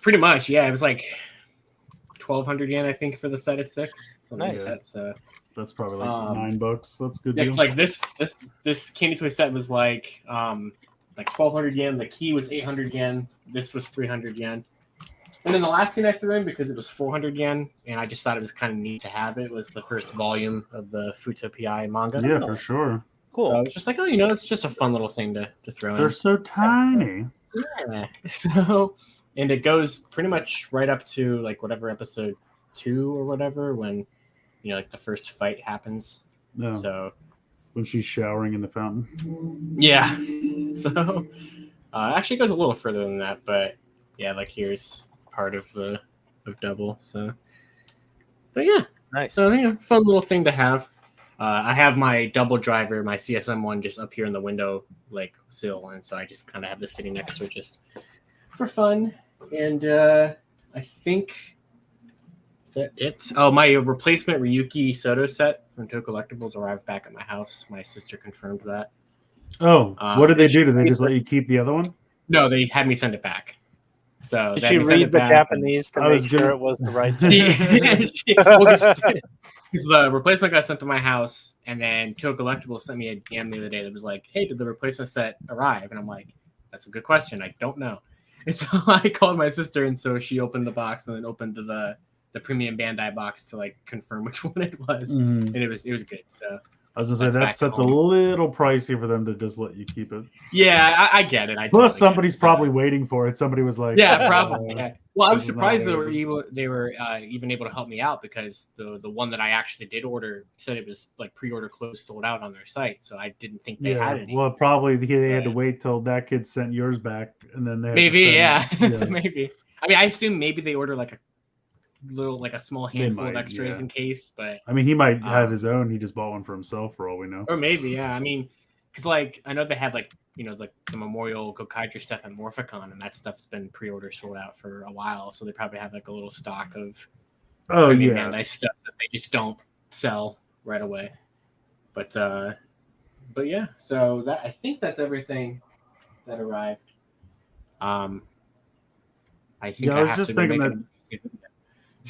Pretty much, yeah. It was like 1,200 yen, I think, for the set of 6. Something Nice. like that. So That's probably like $9. That's a good yeah, deal. it's like this Candy Toy set was like 1,200 yen. The key was 800 yen. This was 300 yen. And then the last thing I threw in, because it was 400 yen, and I just thought it was kind of neat to have it, was the first volume of the Futo PI manga. Yeah, for sure. Cool. So I was just like, oh, it's just a fun little thing to throw in. They're so tiny. Yeah. So, and it goes pretty much right up to like whatever episode 2 or whatever, when like the first fight happens. No, So when she's showering in the fountain. yeah. So actually it goes a little further than that, but yeah, like here's part of double. So, but yeah. Nice. So fun little thing to have. I have my double driver, my CSM one, just up here in the window like sill, and so I just kind of have this sitting next to it just for fun. And I think is that it? Oh, my replacement Ryuki Soto set from Toku Collectibles arrived back at my house. My sister confirmed that. Oh, what did they do? Did they just let you keep the other one? No, they had me send it back. So Did they she had me send read it the back, Japanese to I was make sure gonna- it was the right Because the replacement got sent to my house, and then Toku Collectibles sent me a DM the other day that was like, "Hey, did the replacement set arrive?" And I'm like, "That's a good question. I don't know." And so I called my sister, and so she opened the box and then opened the premium Bandai box to like confirm which one it was, Mhm. and it was good. So I was gonna say That's back that at set's a home. little pricey for them to just let you keep it. yeah, I get it. I Plus, totally get somebody's it. So- probably waiting for it. Somebody was like, Yeah, probably. Yeah. Well, I was This is not surprised what they were even able to help me out because the one that I actually did order said it was like pre-order closed, sold out on their site. So I didn't think they had any. Well, probably they had to wait till that kid sent yours back, and then they had Maybe, to send, maybe. I mean, I assume maybe they order like a little, like a small handful of might, extras in case. But I mean, he might have his own. He just bought one for himself, for all we know. or maybe, yeah. I mean, because like I know they had like like the Memorial Gokaiger stuff at Morphicon, and that stuff's been pre-order sold out for a while. So they probably have like a little stock of Bandai stuff that they just don't sell right away. But yeah. So that I think that's everything that arrived. I think I was have just to thinking make that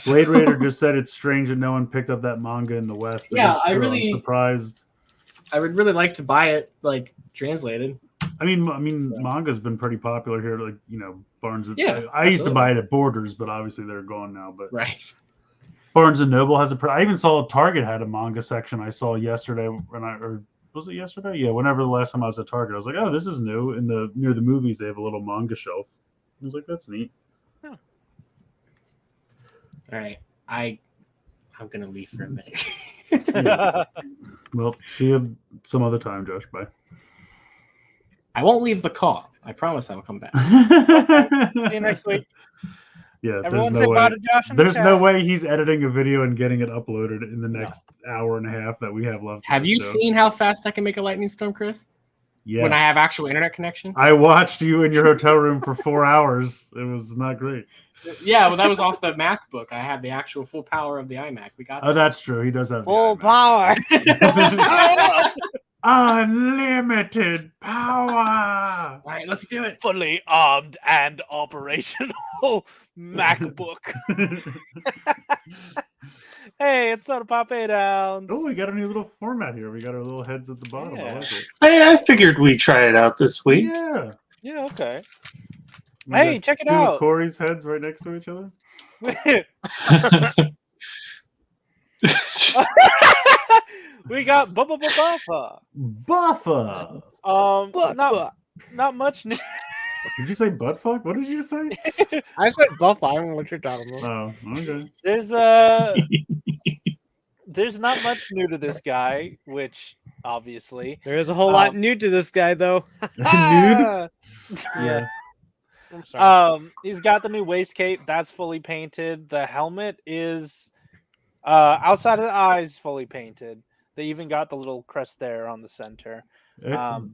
Blade Raider just said it's strange that no one picked up that manga in the West. Yeah, I'm surprised. I would really like to buy it like translated. I mean, manga's been pretty popular here. Like Barnes. Yeah, I used to buy it at Borders, but obviously they're gone now. But right. Barnes and Noble has I even saw Target had a manga section. I saw yesterday was it yesterday? Yeah, whenever the last time I was at Target, I was like, oh, this is new. Near the movies, they have a little manga shelf. I was like, that's neat. Huh. All right, I'm gonna leave for a minute. Yeah. Well, see you some other time, Josh. Bye. I won't leave the call. I promise I'll come back. See you next week. Yeah, Everyone say bye to Josh. There's no way he's editing a video and getting it uploaded in the next hour and a half that we have left. Have you seen how fast I can make a lightning storm, Chris? Yes. When I have actual internet connection? I watched you in your hotel room for 4 hours. It was not great. Yeah, well, that was off the MacBook. I had the actual full power of the iMac. We got. Oh, that's true. He does have Full power. Unlimited power. All right, let's do it. Fully armed and operational MacBook. Hey, it's Soda Pop 8 ounce. Oh, we got a new little format here. We got our little heads at the bottom. Yeah. I like it. Hey, I figured we'd try it out this week. Yeah. Yeah, okay. We Hey, got check it two of out. Corey's heads right next to each other. We got Buffa. Buffa. Not much. Did you say butt fuck? What did you say? I said Buffa. I don't know what you're talking about. Oh, okay. There's not much new to this guy, which obviously There is a whole lot new to this guy, though. Nude? Yeah. I'm sorry. He's got the new waist cape that's fully painted. The helmet is outside of the eyes fully painted. They even got the little crest there on the center. Excellent.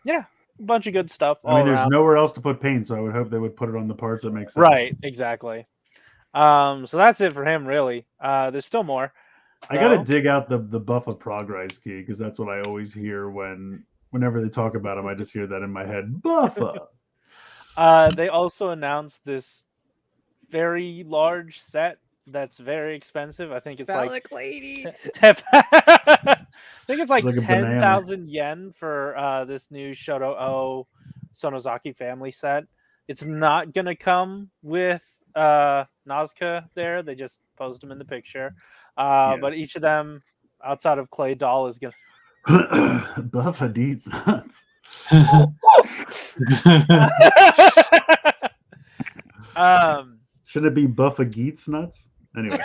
Yeah, a bunch of good stuff. I mean, there's around. nowhere else to put paint, so I would hope they would put it on the parts that make sense. Right, exactly. So that's it for him, really. There's still more. I gotta dig out the Buffa Progrise key because that's what I always hear whenever they talk about him. I just hear that in my head. Buffa. They also announced this very large set that's very expensive. I think it's Phallic lady. I think it's like Like a 10,000 yen for this new Shoto O Sonozaki family set. It's not gonna come with Nazca there. They just posed him in the picture. But each of them outside of Clay Doll is gonna Buffa deeds nuts. Should it be Buffa Geets nuts? Anyway.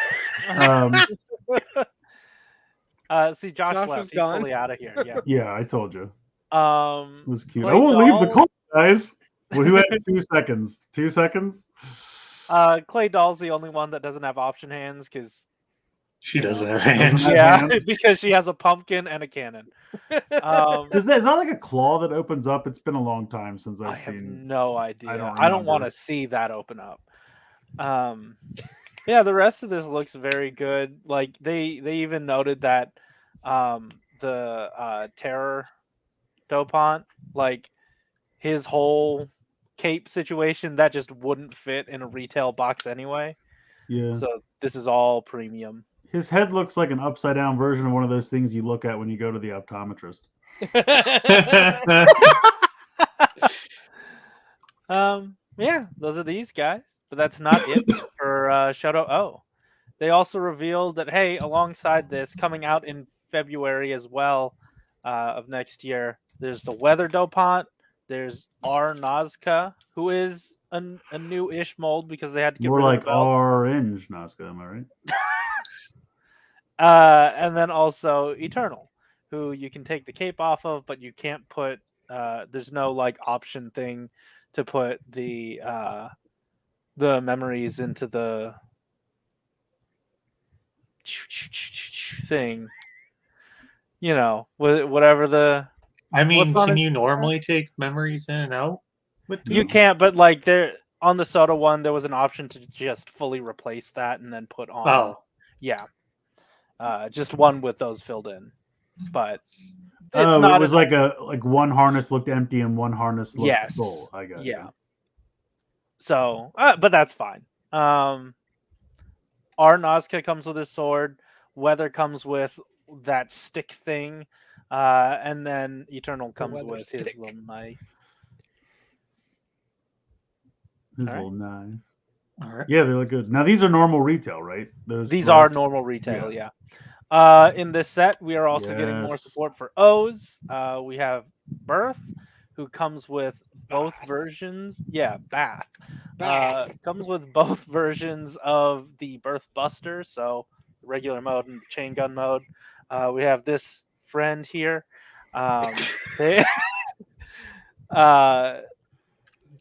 See, Josh left. He's gone. fully out of here. Yeah. Yeah, I told you. It was cute. Clay I won't leave the Doll- call, guys. Well, who had 2 seconds? 2 seconds? Clay Doll's the only one that doesn't have option hands because She doesn't have hands. Have yeah, hands? because she has a pumpkin and a cannon. Is that like a claw that opens up? It's been a long time since I I've have seen. no idea. I don't I don't remember. want to see that open up. Yeah, the rest of this looks very good. Like they even noted that the Terror Dopant, like his whole cape situation, that just wouldn't fit in a retail box anyway. Yeah. So this is all premium. His head looks like an upside down version of one of those things you look at when you go to the optometrist. Yeah, those are these guys, but that's not it for Shoto O. They also revealed that, hey, alongside this, coming out in February as well of next year, there's the Weather Dopant, There's R Nazca, who is a new-ish mold because they had to get More rid like of the belt. orange Nazca, am I right? And then also Eternal, who you can take the cape off of, but you can't put. There's no like option thing to put the memories into the thing. You know, whatever the. I mean, What's on can his- you normally take memories in and out with You these? can't, but like there on the Soda one, there was an option to just fully replace that and then put on. Oh, Yeah. Just one with those filled in, but it's Oh, not. it was like one harness looked empty and one harness looked Yes. full. I got Yeah. you. So, but that's fine. Our Nazca comes with his sword. Weather comes with that stick thing, and then Eternal comes weather with his stick. little knife. His All right. little knife. all right. Yeah, they look good. Now these are normal retail, right? These are normal retail, yeah. In this set, we are also getting more Yes. support for O's. We have Birth, who comes with both Bath. versions. Yeah, Bath. Bath. Comes with both versions of the Birth Buster, so the regular mode and the chain gun mode. We have this friend here. They,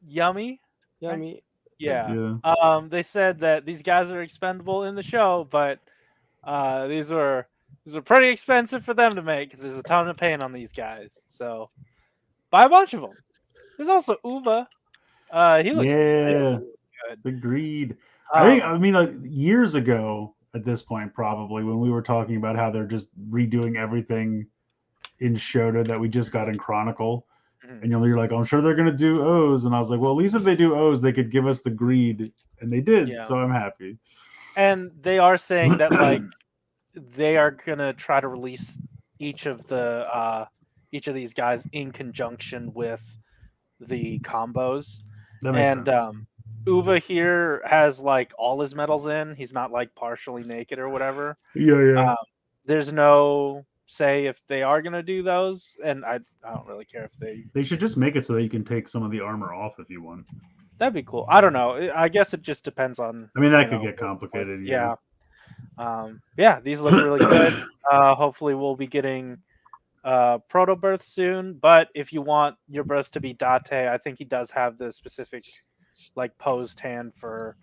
Yummy. Yummy. Yeah. Yeah. They said that these guys are expendable in the show, but these were pretty expensive for them to make because there's a ton of paint on these guys. So buy a bunch of them. There's also Uva. He looks really good. Agreed. I mean, like years ago at this point, probably when we were talking about how they're just redoing everything in Shota that we just got in Chronicle, Mhm. and you're like, I'm sure they're gonna do O's, and I was like, well, at least if they do O's, they could give us the greed, and they did. Yeah. So I'm happy. And they are saying that like they are gonna try to release each of these guys in conjunction with the combos. That makes And sense. Uva here has like all his medals in. He's not like partially naked or whatever. Yeah. There's no say if they are gonna do those, and I don't really care if They should just make it so that you can take some of the armor off if you want. that'd be cool. I don't know. I guess it just depends on. I mean, that you could know, get complicated. Yeah. Yeah, these look really good. Hopefully we'll be getting proto birth soon, but if you want your birth to be Date, I think he does have the specific like posed hand for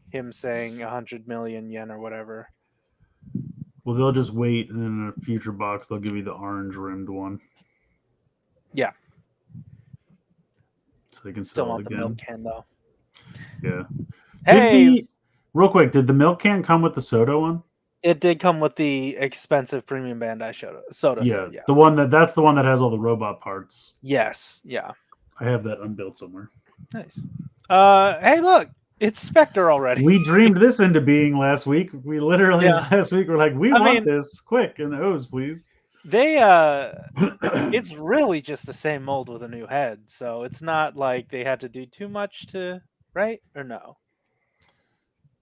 him saying 100 million yen or whatever. Well, they'll just wait, and then in a future box, they'll give you the orange rimmed one. Yeah. So they can Still sell it want the again. milk can though. Yeah. Hey, Real quick, did the milk can come with the soda one? it did come with the expensive premium Bandai soda Yeah, set, yeah. that's the one that has all the robot parts. Yes, yeah. I have that unbuilt somewhere. Nice. Hey, look, it's Spectre already. We dreamed this into being last week. We literally Yeah. last week were like, we I want mean- this quick and O's, please. They it's really just the same mold with a new head, so it's not like they had to do too much to, right? Or no?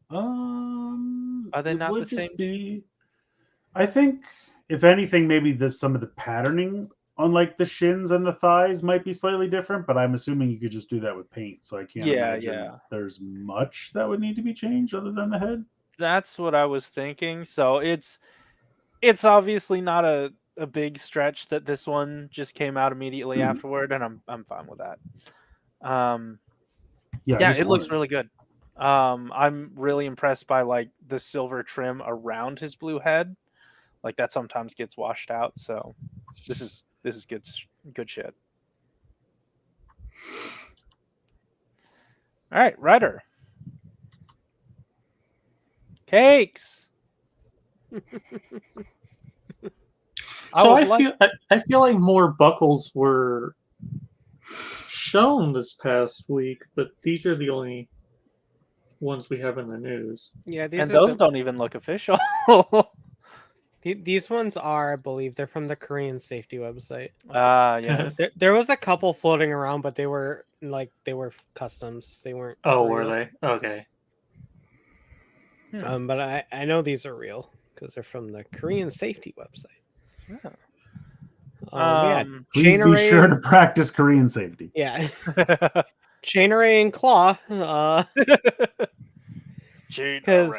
Are they it not would the just same be- I think, if anything, maybe some of the patterning on like the shins and the thighs might be slightly different, but I'm assuming you could just do that with paint, so I can't imagine there's much that would need to be changed other than the head. That's what I was thinking. So it's obviously not a big stretch that this one just came out immediately afterward, and I'm fine with that. Yeah, it looks really good. I'm really impressed by like the silver trim around his blue head. Like that sometimes gets washed out, so this is good shit. All right, Ryder. Cakes. So I feel like more buckles were shown this past week, but these are the only ones we have in the news. Yeah, And those don't even look official. These ones are, I believe, they're from the Korean safety website. Yes. There was a couple floating around, but they were customs. They weren't. Oh, real. were they? Okay. But I know these are real because they're from the Korean safety website. Please be sure to practice Korean safety. Yeah. Chain array and claw. Because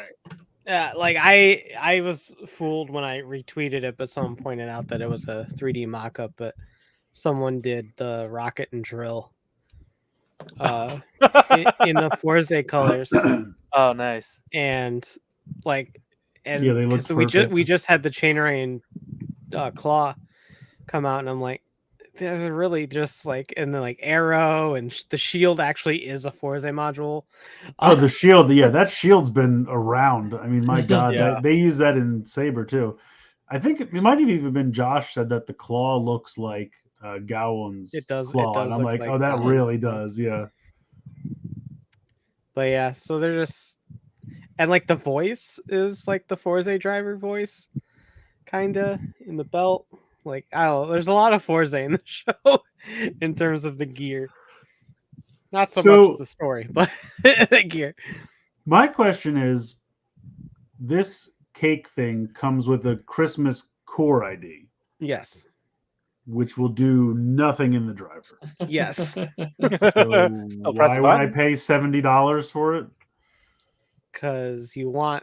like I was fooled when I retweeted it, but someone pointed out that it was a 3D mock-up, but someone did the rocket and drill in the Forza colors. Oh, nice. And like, and yeah, they look so perfect. we just had the chain array and claw come out, and I'm like, they're really just like, and then like arrow and the shield actually is a Forza module. Oh, the shield. Yeah, that shield's been around. I mean, my God, Yeah. they use that in Saber too. I think it might have even been Josh said that the claw looks like Gowon's claw. And I'm look like, like oh, that Gowon's really claw. does. Yeah. But yeah, so they're just, and like the voice is like the Forza driver voice, kinda in the belt. Like, I don't know, there's a lot of Forza in the show in terms of the gear. Not so much the story, but the gear. My question is, this cake thing comes with a Christmas core ID. Yes. Which will do nothing in the driver. Yes. So why would I pay $70 for it? Because you want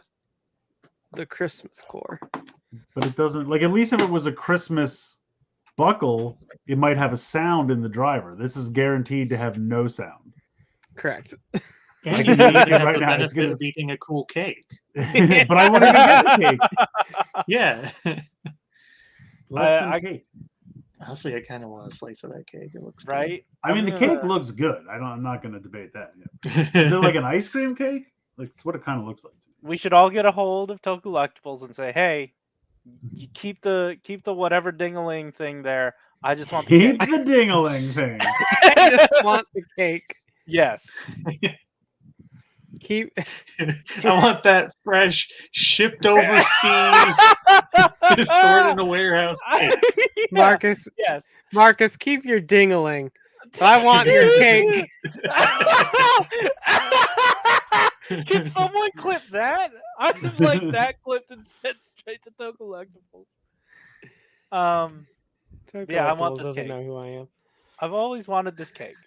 the Christmas core. But it doesn't, like, at least if it was a Christmas buckle, it might have a sound in the driver. This is guaranteed to have no sound. Correct. And I you can need make to it have right the now. It's benefit gonna... of eating a cool cake. But I won't even get the cake. Yeah. Less than cake. Honestly, I kind of want a slice of that cake. It looks right. Good. I mean, the cake looks good. I'm not going to debate that. Yet. Is it like an ice cream cake? Like, it's what it kind of looks like to me. We should all get a hold of Toku Collectibles and say, "Hey, you keep the whatever dingaling thing there. I just want the keep cake. the dingaling thing. I just want the cake. Yes. Keep. I want that fresh, shipped overseas, stored in a warehouse cake. Marcus. Yes. Marcus, keep your dingaling. I want your cake. Can someone clip that? I'd like that clipped and sent straight to Toku Collectibles. Yeah, I want this doesn't cake. know who I am. I've always wanted this cake,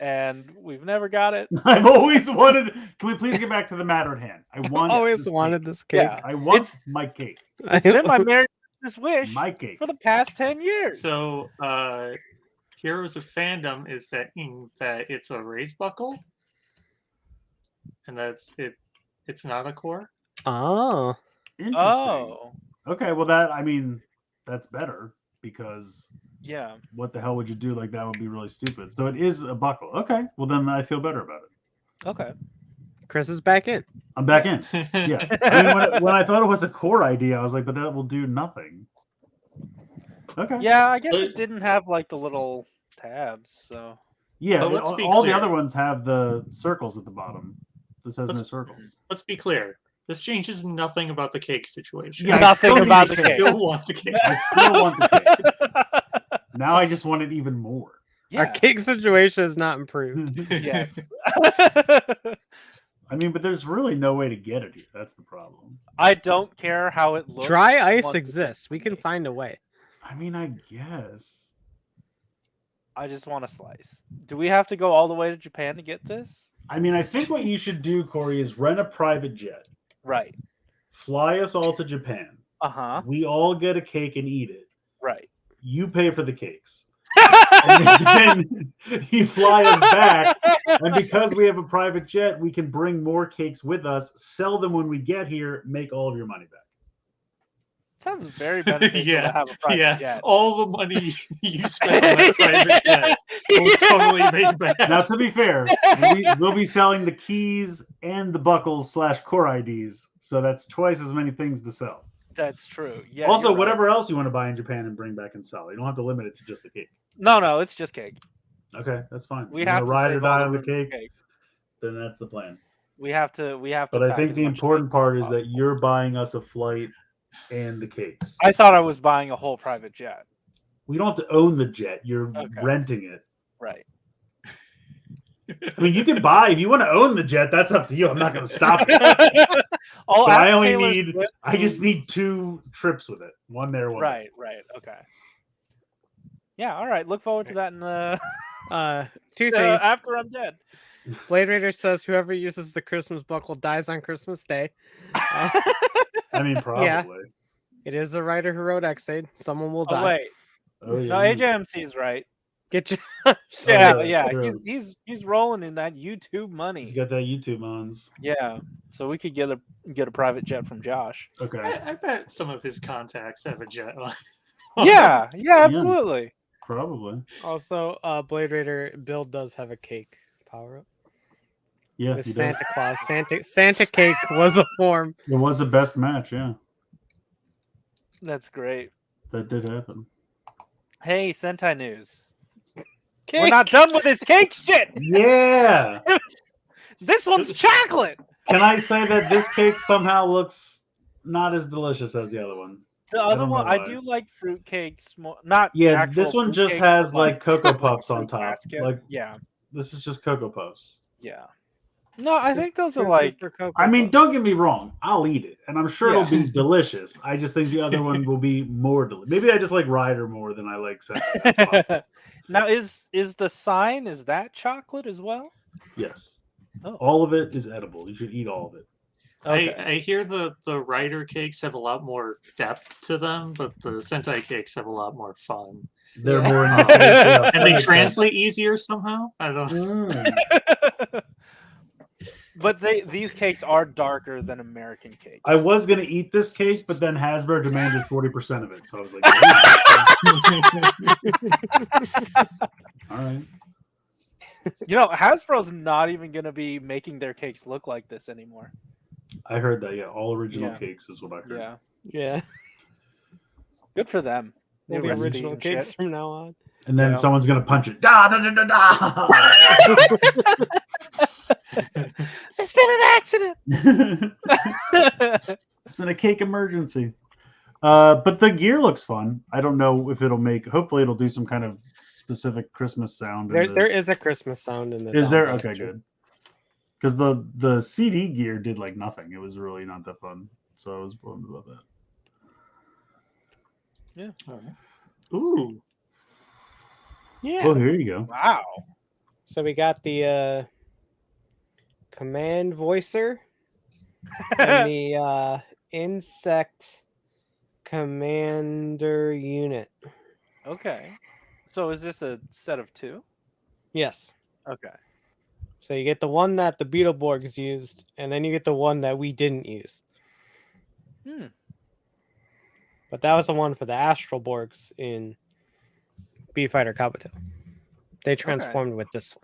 and we've never got it. I've always wanted. Can we please get back to the matter at hand? I always wanted this cake. Yeah. I want my cake. It's been my Merry Christmas wish My cake for the past 10 years. So, Heroes of Fandom is that it's a raise buckle, and that's it. It's not a core. Oh. Interesting. Oh. Okay, well that's better because Yeah. what the hell would you do? Like that would be really stupid. So it is a buckle. Okay, well then I feel better about it. Okay. Chris is back in. I'm back in. Yeah. I mean, when I thought it was a core idea, I was like, but that will do nothing. Okay. Yeah, I guess it didn't have like the little tabs, so. Yeah, But let's be all the clear. other ones have the circles at the bottom. This has no circles. Let's be clear. This changes nothing about the cake situation. Yeah, Nothing about I the cake. still want the cake. I still want the cake. Now I just want it even more. Yeah. Our cake situation is not improved. Yes. I mean, but there's really no way to get it here. That's the problem. I don't care how it looks. Dry ice once exists. it's We can made. find a way. I mean, I guess. I just want a slice. Do we have to go all the way to Japan to get this? I mean, I think what you should do, Corey, is rent a private jet. Right. Fly us all to Japan. Uh-huh. We all get a cake and eat it. Right. You pay for the cakes. And then you fly us back. And because we have a private jet, we can bring more cakes with us, sell them when we get here, make all of your money back. Sounds very beneficial to have a private jet. All the money you spend on that private jet will totally make back. Now, to be fair, we'll be selling the keys and the buckles / core IDs. So that's twice as many things to sell. That's true. Yeah. Also, you're right. whatever else you want to buy in Japan and bring back and sell. You don't have to limit it to just the cake. No, it's just cake. Okay, that's fine. We You have wanna to ride or save die all on the room for cake, then that's the plan. We have to. But I pack think as the much important cake part as is that you're buying us a flight and the cakes. I thought I was buying a whole private jet. We don't have to own the jet. You're Okay. renting it. Right. I mean, you can buy if you want to own the jet. That's up to you. I'm not going to stop you. I'll But ask I only Taylor need. Swift I just who- need 2 trips with it. One there, one. Right. Okay. Yeah, all right. Look forward to that in the Two things. after I'm dead. Blade Raider says whoever uses the Christmas buckle dies on Christmas Day. I mean, probably. It is the writer who wrote X-Aid. Someone will Oh die. wait, Oh yeah. no, AJMC is right. Get you. Yeah, yeah, yeah. true. He's rolling in that YouTube money. He's got that YouTube ons. Yeah, so we could get a private jet from Josh. Okay. I bet some of his contacts have a jet. Yeah, absolutely. Probably. Also, Blade Raider build does have a cake power up. Yeah. With He Santa does. Claus. Santa cake was a form. It was the best match. Yeah. That's great. That did happen. Hey, Sentai news. Cake. We're not done with this cake shit. Yeah. This one's chocolate. Can I say that this cake somehow looks not as delicious as the other one? The other don't one, know I why. do like fruit cakes more. Not Yeah, actual this one fruit just cakes, has but, like Cocoa Puffs on fruit top. basket. Like Yeah, this is just Cocoa Puffs. yeah. No, I think those are Fruit like. for Cocoa I mean, Puffs. don't get me wrong. I'll eat it, and I'm sure Yeah. it'll be delicious. I just think the other one will be more delicious. Maybe I just like Ryder more than I like Sentai. That's possible. Now, is the sign, is that chocolate as well? Yes. Oh. All of it is edible. You should eat all of it. Okay. I hear the Rider cakes have a lot more depth to them, but the Sentai cakes have a lot more fun. They're Yeah. more in your face. Yeah, And that they makes translate easier somehow. I don't know. sense. But these cakes are darker than American cakes. I was gonna eat this cake, but then Hasbro demanded 40% of it, so I was like, all right. You know, Hasbro's not even going to be making their cakes look like this anymore. I heard that. Yeah, all original Yeah. cakes is what I heard. Yeah. Yeah. Good for them. All New the recipe original and cakes shit. from now on. And then Yeah. someone's gonna punch it. Da da da da da. It's been an accident. It's been a cake emergency. But the gear looks fun. I don't know if it'll make. Hopefully, it'll do some kind of specific Christmas sound. in There the- is a Christmas sound in the. Is there? Down Okay, costume. good. Because the CD gear did like nothing. It was really not that fun. So I was bummed about that. All right. Ooh. Yeah. Well, here you go. Wow. So we got the command voicer and the insect commander unit. Okay. So is this a set of two? Yes. Okay. So you get the one that the Beetleborgs used, and then you get the one that we didn't use. Hmm. But that was the one for the Astral Borgs in B Fighter Kabuto. They transformed with this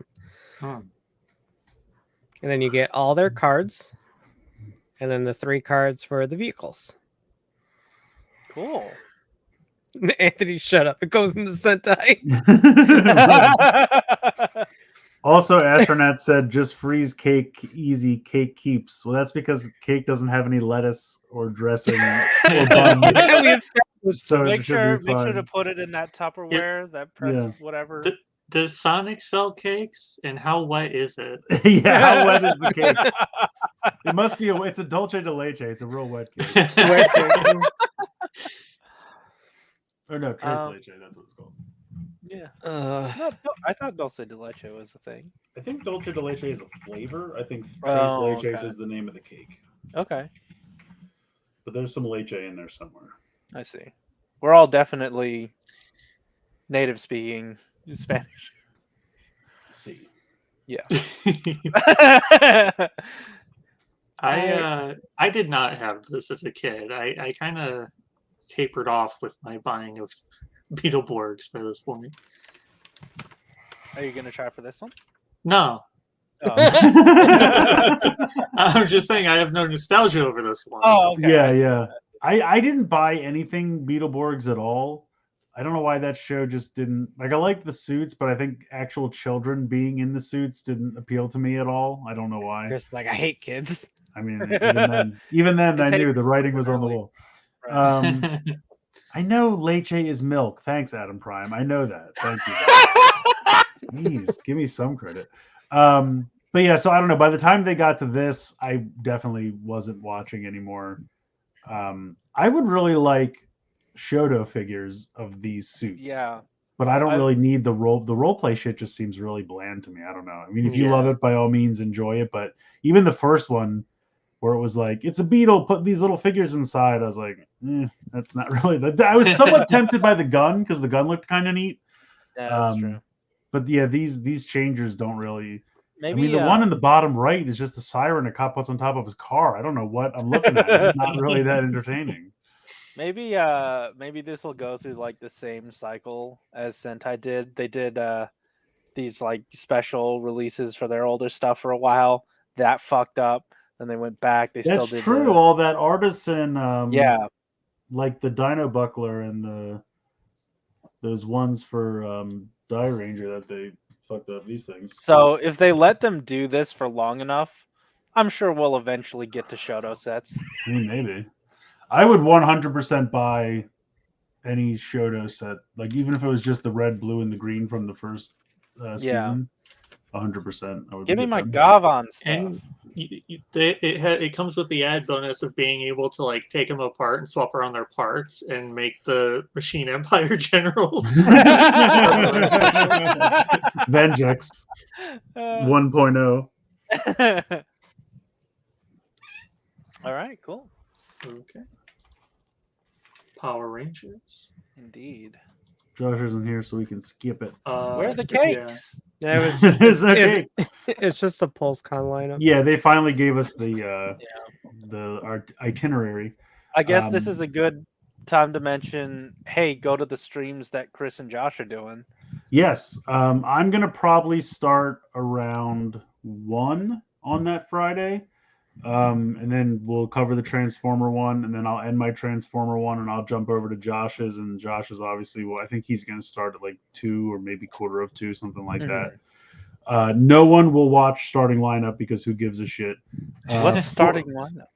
one. Hmm. And then you get all their cards, and then the 3 cards for the vehicles. Cool. Anthony, shut up. It goes in the Sentai. Also, Astronaut said just freeze cake easy, cake keeps. Well, that's because cake doesn't have any lettuce or dressing or buns. We established. So make it should sure be make sure to fine. put it in that Tupperware, that press Yeah. whatever. Does Sonic sell cakes? And how wet is it? Yeah, how wet is the cake? It must be it's a dulce de leche. It's a real wet cake. Or no, tres leche. That's what it's called. Yeah. Uh, I thought dulce de leche was a thing. I think dulce de leche is a flavor. I think tres Oh, leches okay. is the name of the cake. Okay. But there's some leche in there somewhere. I see. We're all definitely native speaking Spanish. See. Yeah. I did not have this as a kid. I kind of tapered off with my buying of Beetleborgs by this point. Are you gonna try for this one? No, Oh, I'm just saying I have no nostalgia over this one. oh okay. Yeah, yeah. I didn't buy anything Beetleborgs at all. I don't know why that show just didn't like. I liked the suits, but I think actual children being in the suits didn't appeal to me at all. I don't know why. Chris, like, I hate kids. I mean, even then, I Just hate knew the writing was on the early. wall. Right. I know leche is milk. Thanks, Adam Prime. I know that. Thank you. Please give me some credit. But yeah, so I don't know. By the time they got to this, I definitely wasn't watching anymore. I would really like Shoto figures of these suits. Yeah. but I don't really need the role play shit. Just seems really bland to me. I don't know. I mean, if you love it, by all means, enjoy it. But even the first one, where it was like, it's a beetle, put these little figures inside, I was like, that's not really. I was somewhat tempted by the gun because the gun looked kind of neat. Yeah, that's true. But yeah, these changers don't really. Maybe, I mean, the one in the bottom right is just a siren a cop puts on top of his car. I don't know what I'm looking at. It's not really that entertaining. Maybe this will go through like the same cycle as Sentai did. They did these like special releases for their older stuff for a while. That fucked up. Then they went back. Still did true. All that artisan, like the Dino Buckler and those ones for Die Ranger that they fucked up these things. So if they let them do this for long enough, I'm sure we'll eventually get to Shoto sets. I mean, maybe. I would 100% buy any Shoto set, like even if it was just the red, blue, and the green from the first season. 100%. Give me my Gavon stuff. And it comes with the add bonus of being able to like take them apart and swap around their parts and make the Machine Empire generals. Vengex 1.0. All right, cool. Okay. Power Rangers. Indeed. Josh isn't here, so we can skip it. Where are the cakes? Yeah, it's just the Pulsecon lineup. Yeah, they finally gave us the our itinerary. I guess this is a good time to mention, hey, go to the streams that Chris and Josh are doing. Yes. I'm going to probably start around 1 on that Friday. And then we'll cover the Transformer one, and then I'll end my Transformer one, and I'll jump over to Josh's. And Josh is obviously, I think he's going to start at like 2 or maybe 1:45, something like that. No one will watch starting lineup because who gives a shit? What's starting lineup?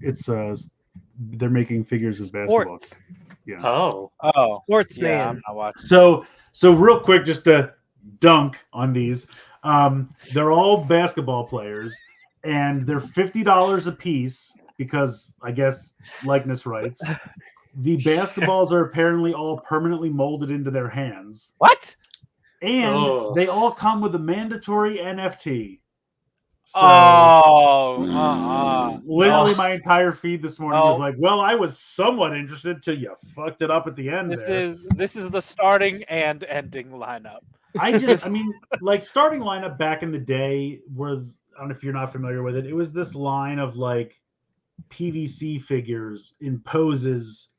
It's they're making figures of basketball. Sports. Yeah. Oh, Sports yeah, man. I'm not watching. So real quick, just to dunk on these, they're all basketball players. And they're $50 a piece because I guess likeness rights. The basketballs are apparently all permanently molded into their hands. What? And they all come with a mandatory NFT. So, literally, my entire feed this morning was like, "Well, I was somewhat interested till you fucked it up at the end." This is the starting and ending lineup. I mean, like starting lineup back in the day was. I don't know if you're not familiar with it. It was this line of like PVC figures in poses.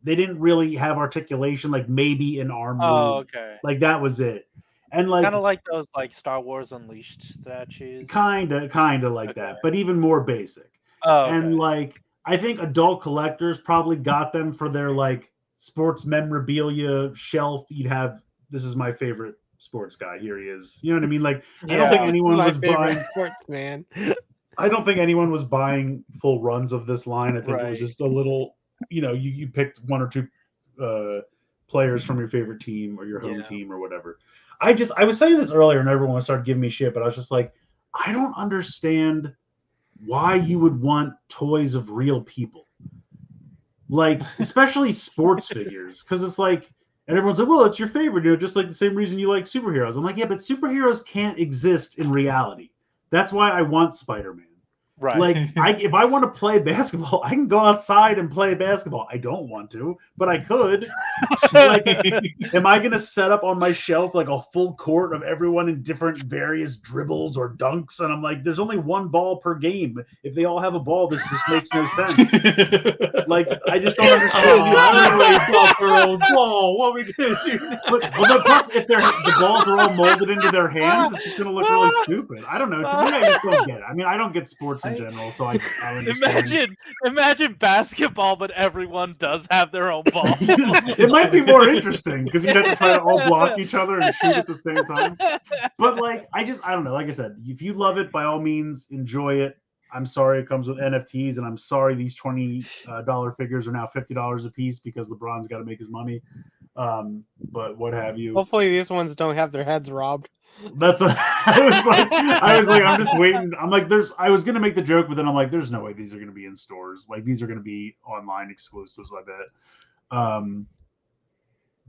They didn't really have articulation, like maybe an arm move. Oh, okay. Like that was it. And like kind of like those like Star Wars Unleashed statues. Kind of like that, but even more basic. Oh, okay. And like I think adult collectors probably got them for their like sports memorabilia shelf. You'd have, this is my favorite sports guy. Here he is. You know what I mean? Like I don't think anyone was buying sports man. I don't think anyone was buying full runs of this line. I think it was just a little, you picked 1 or 2 players from your favorite team or your home team or whatever. I was saying this earlier and everyone started giving me shit, but I was just like, I don't understand why you would want toys of real people. Like, especially sports figures, because it's like, and everyone's like, well, it's your favorite, just like the same reason you like superheroes. I'm like, yeah, but superheroes can't exist in reality. That's why I want Spider-Man. Right. Like, if I want to play basketball, I can go outside and play basketball. I don't want to, but I could. Like, am I going to set up on my shelf like a full court of everyone in different various dribbles or dunks? And I'm like, there's only 1 ball per game. If they all have a ball, this just makes no sense. Like, I just don't understand. Ball. What are we going to do now? But plus, if the balls are all molded into their hands, it's just going to look really stupid. I don't know. To me, I just don't get it. I mean, I don't get sports in general, so I understand. Imagine basketball, but everyone does have their own ball. It might be more interesting because you'd have to try to all block each other and shoot at the same time. But like, I don't know. Like I said, if you love it, by all means, enjoy it. I'm sorry it comes with NFTs, and I'm sorry these $20 figures are now $50 a piece because LeBron's got to make his money. But what have you? Hopefully, these ones don't have their heads robbed. That's what I was like, I'm just waiting. I'm like, I was gonna make the joke, but then I'm like, there's no way these are gonna be in stores. Like these are gonna be online exclusives, I bet.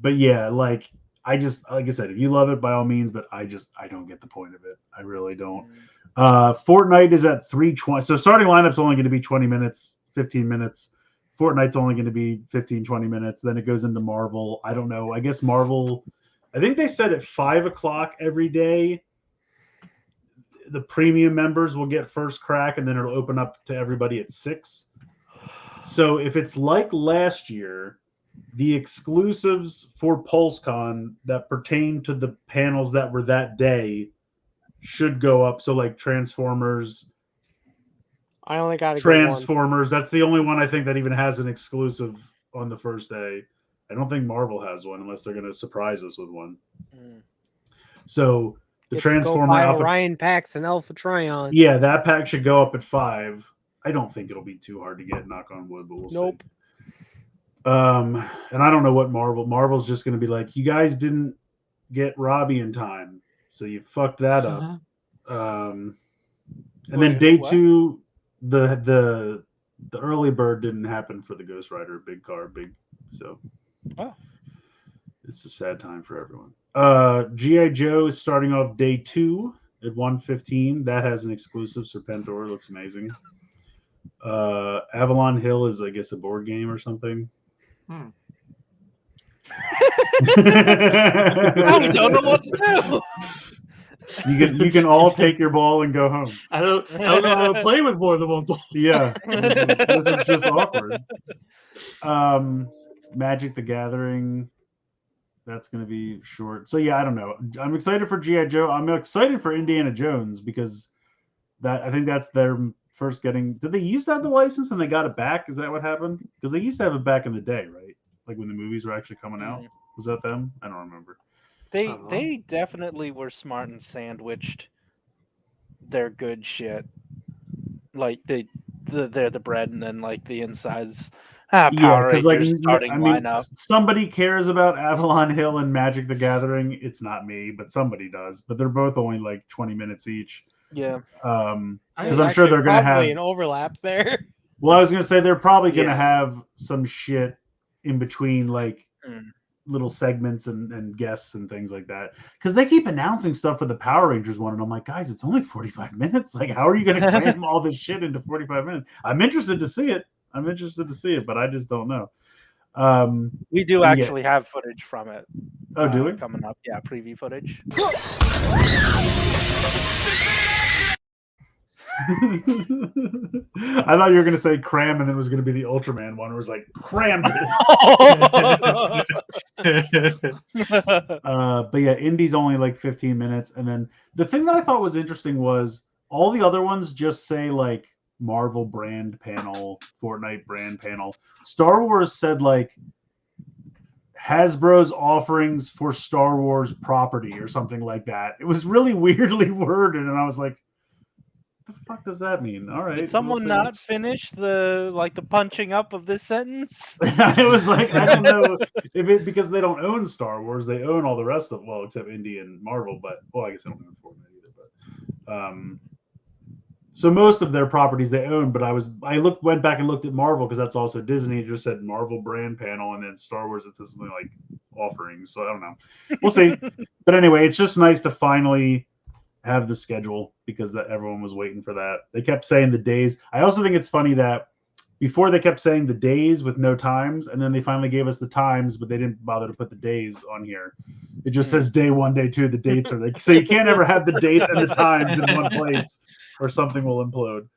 But yeah, like I just, like I said, if you love it, by all means, but I don't get the point of it. I really don't. Fortnite is at 3:20. So starting lineup's only going to be 20 minutes, 15 minutes. Fortnite's only going to be 15, 20 minutes. Then it goes into Marvel. I don't know. I guess Marvel, I think they said at 5 o'clock every day, the premium members will get first crack, and then it'll open up to everybody at 6. So if it's like last year, the exclusives for Pulsecon that pertain to the panels that were that day should go up. So like Transformers. I only got Transformers. That's the only one I think that even has an exclusive on the first day. I don't think Marvel has one unless they're going to surprise us with one. So the Transformer Alpha Orion packs and Alpha Trion. Yeah, that pack should go up at 5. I don't think it'll be too hard to get, knock on wood, but we'll see. And I don't know what Marvel's just going to be like, you guys didn't get Robbie in time, so you fucked that up. And then day 2, the early bird didn't happen for the Ghost Rider so it's a sad time for everyone. G.I. Joe is starting off day 2 at 1:15. That has an exclusive. Serpentor looks amazing. Avalon Hill is, I guess, a board game or something. Now we don't know what to do. You can all take your ball and go home. I don't know how to play with more than one ball. Yeah, this is just awkward. Magic the Gathering, that's going to be short. So yeah, I don't know. I'm excited for G.I. Joe. I'm excited for Indiana Jones because I think that's their first getting. Did they used to have the license and they got it back? Is that what happened? Because they used to have it back in the day, right? Like when the movies were actually coming out. Was that them? I don't remember. They definitely were smart and sandwiched their good shit. Like they're the bread and then like the insides. Power Rangers starting lineup. Somebody cares about Avalon Hill and Magic the Gathering. It's not me, but somebody does. But they're both only like 20 minutes each. Yeah. Because I'm sure they're going to have an overlap there. Well, I was going to say they're probably going to have some shit in between, like little segments and guests and things like that. Because they keep announcing stuff for the Power Rangers one, and I'm like, guys, it's only 45 minutes. Like, how are you going to cram all this shit into 45 minutes? I'm interested to see it. But I just don't know. We do actually have footage from it. Oh, do we? Coming up. Yeah, preview footage. I thought you were going to say cram, and then it was going to be the Ultraman one. It was like, cram it. But yeah, Indy's only like 15 minutes. And then the thing that I thought was interesting was all the other ones just say like Marvel brand panel, Fortnite brand panel. Star Wars said like Hasbro's offerings for Star Wars property or something like that. It was really weirdly worded, and I was like, what the fuck does that mean? All right. Did someone not finish the punching up of this sentence? It was like, I don't know because they don't own Star Wars, they own all the rest of except Indy and Marvel, but I guess they don't own Fortnite either, but so most of their properties they own, but went back and looked at Marvel because that's also Disney. It just said Marvel brand panel, and then Star Wars it's something like offerings. So I don't know. We'll see. But anyway, it's just nice to finally have the schedule because everyone was waiting for that. They kept saying the days. I also think it's funny that before they kept saying the days with no times, and then they finally gave us the times, but they didn't bother to put the days on here. It just says day 1, day 2. The dates are so you can't ever have the dates and the times in one place, or something will implode.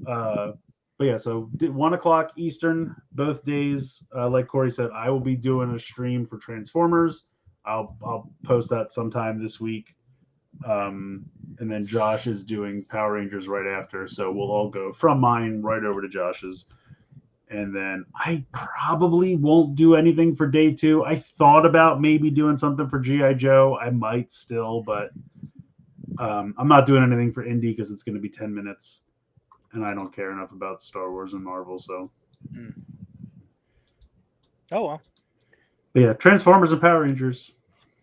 But yeah, so 1 o'clock Eastern, both days. Like Corey said, I will be doing a stream for Transformers. I'll post that sometime this week. And then Josh is doing Power Rangers right after, so we'll all go from mine right over to Josh's. And then I probably won't do anything for day 2. I thought about maybe doing something for G.I. Joe. I might still, but I'm not doing anything for Indy because it's going to be 10 minutes, and I don't care enough about Star Wars and Marvel. So, oh well. But yeah, Transformers and Power Rangers.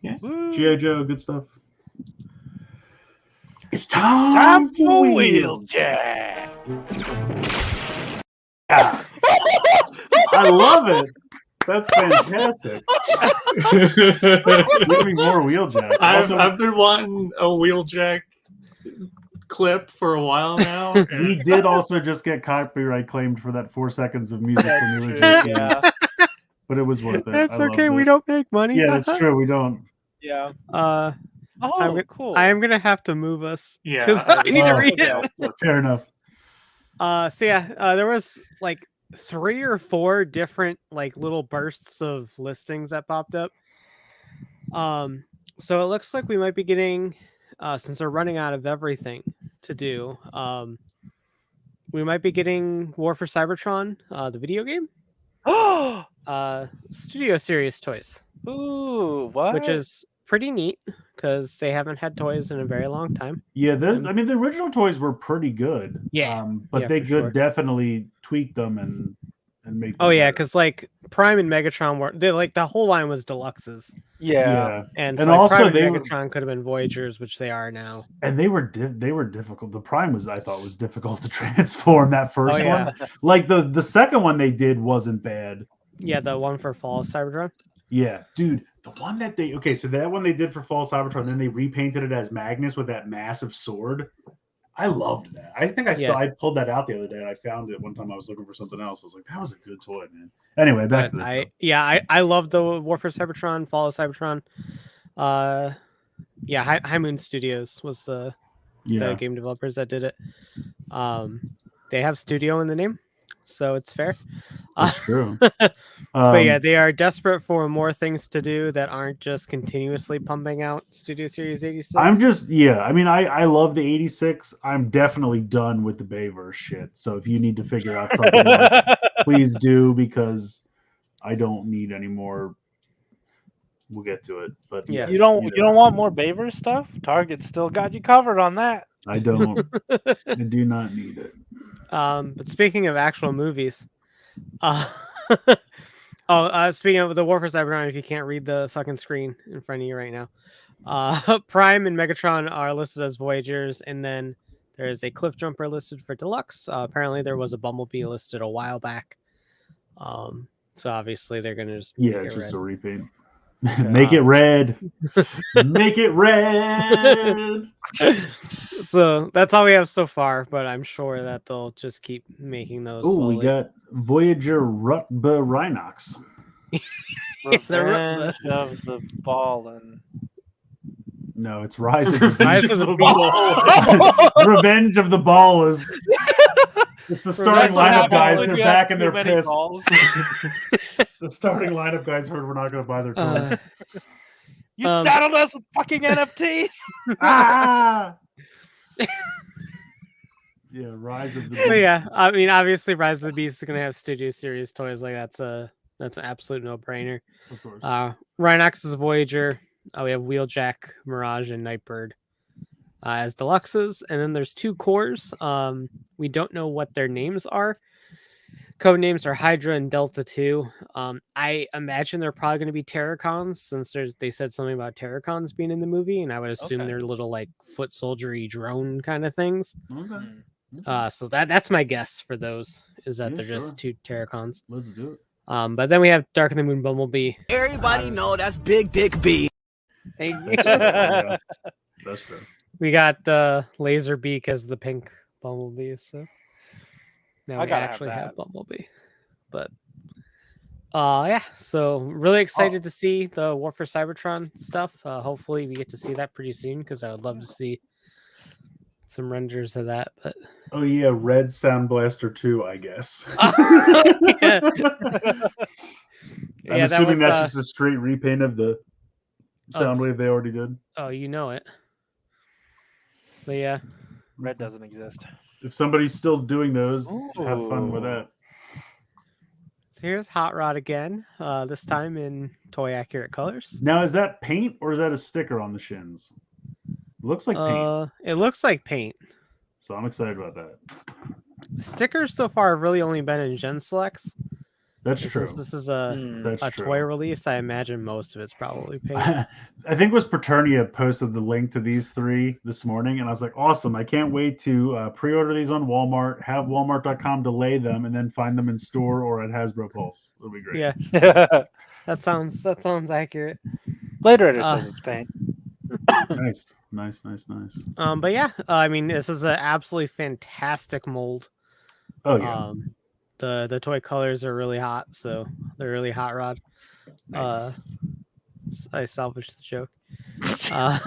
Yeah, G.I. Joe, good stuff. It's time for Wheeljack. Yeah. I love it. That's fantastic. Give me more Wheeljack. I've been wanting a Wheeljack clip for a while now. We did also just get copyright claimed for that 4 seconds of music from the original game. Yeah. But it was worth it. That's I okay. loved We it. don't make money. Yeah, that's true. We don't. Yeah. I'm cool. I am gonna have to move us. Yeah, because I need to Oh, read okay. it. Fair enough. So yeah, there was like 3 or 4 different like little bursts of listings that popped up. So it looks like we might be getting, since we're running out of everything to do, we might be getting War for Cybertron, the video game, Studio Series toys, Ooh, what? which is pretty neat because they haven't had toys in a very long time. Yeah, I mean, the original toys were pretty good. Yeah. But Yeah, they for could sure. definitely tweak them and make them Oh yeah, better. because like Prime and Megatron were the whole line was deluxes, yeah. and, And so like, also Prime and they were- Megatron could have been Voyagers, which they are now. And they were difficult. The Prime I thought was difficult to transform. That first Oh, yeah. one, like the second one they did wasn't bad. Yeah, the one for Fall of Cybertron. Yeah, dude, the one that so that one they did for Fall Cybertron, then they repainted it as Magnus with that massive sword. I loved that. I think I pulled that out the other day and I found it one time I was looking for something else. I was like, that was a good toy, man. Anyway, back to this stuff. I love the War for Cybertron, Fall of Cybertron. High Moon Studios was the game developers that did it. They have studio in the name, so it's fair. That's true. But yeah, they are desperate for more things to do that aren't just continuously pumping out Studio Series 86. I mean, I love the 86. I'm definitely done with the Bayverse shit. So if you need to figure out something else, please do, because I don't need any more. We'll get to it, but Yeah. You don't want more Baver stuff? Target's still got you covered on that. I don't. I do not need it. But speaking of actual movies, speaking of the War for Cybertron, if you can't read the fucking screen in front of you right now, Prime and Megatron are listed as Voyagers, and then there's a Cliff Jumper listed for Deluxe. Apparently, there was a Bumblebee listed a while back. So obviously, they're gonna just make It's it just red. a repaint. Make it red. Make it red. So that's all we have so far, but I'm sure that they'll just keep making those. Oh, we slowly. got Voyager Rutba Rhinox. Revenge of the Ballin'. No, it's Rise of the Rise Beast. of the Beast. Revenge of the Ballers. It's the starting That's what lineup, happens guys. when They're you have back and too they're many pissed. balls. The starting lineup guys heard we're not going to buy their toys. You saddled us with fucking NFTs. Ah! Yeah, Rise of the Beast. But yeah, I mean, obviously, Rise of the Beast is gonna have Studio Series toys. Like that's an absolute no brainer. Of course. Rhinox is a Voyager. We have Wheeljack, Mirage, and Nightbird as deluxes, and then there's 2 cores. We don't know what their names are. Code names are Hydra and Delta 2. I imagine they're probably going to be Terracons, since they said something about Terracons being in the movie, and I would assume they're little like foot soldiery drone kind of things. Okay. So that's my guess for those, is that Yeah, they're just 2 Terracons. Let's do it. But then we have Dark of the Moon Bumblebee. Everybody know that's Big Dick B. Hey, Yeah, that's true. we got Laserbeak as the pink Bumblebee, so now I we gotta actually have have that. Bumblebee. But yeah, so really excited to see the War for Cybertron stuff. Hopefully we get to see that pretty soon, because I would love to see some renders of that. But Oh yeah, Red Sound Blaster 2, I guess. yeah. I'm assuming that's just a straight repaint of the Soundwave they already did. Oh, you know it. But yeah. Red doesn't exist. If somebody's still doing those, have fun with that. So here's Hot Rod again, this time in toy accurate colors. Now, is that paint or is that a sticker on the shins? It looks like paint. It looks like paint. So I'm excited about that. Stickers so far have really only been in Gen Selects. That's And true. Since this is a That's a true. toy release, I imagine most of it's probably paid. I think it was Paternia posted the link to these 3 this morning, and I was like, awesome. I can't wait to pre-order these on Walmart, have Walmart.com delay them, and then find them in store or at Hasbro Pulse. It'll be great. Yeah, that sounds accurate. Blade Runner says it's paint. Nice. But yeah, I mean, this is an absolutely fantastic mold. Oh yeah. The toy colors are really hot, so they're really hot rod. Nice. I salvaged the joke. So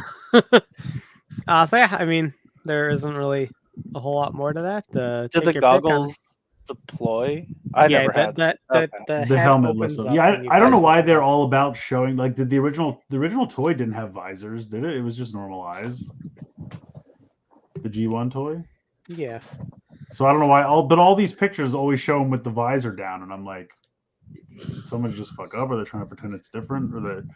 yeah, I mean, there isn't really a whole lot more to that. Did Take the your pick on- goggles deploy? I never had. that Okay. the The head helmet opens looks up. yeah. and you I don't know guys why open they're up. all about showing. Like, did the original toy didn't have visors, did it? It was just normal eyes. The G1 toy. Yeah. So I don't know why. But all these pictures always show him with the visor down, and I'm like, did someone just fuck up, or they're trying to pretend it's different, or that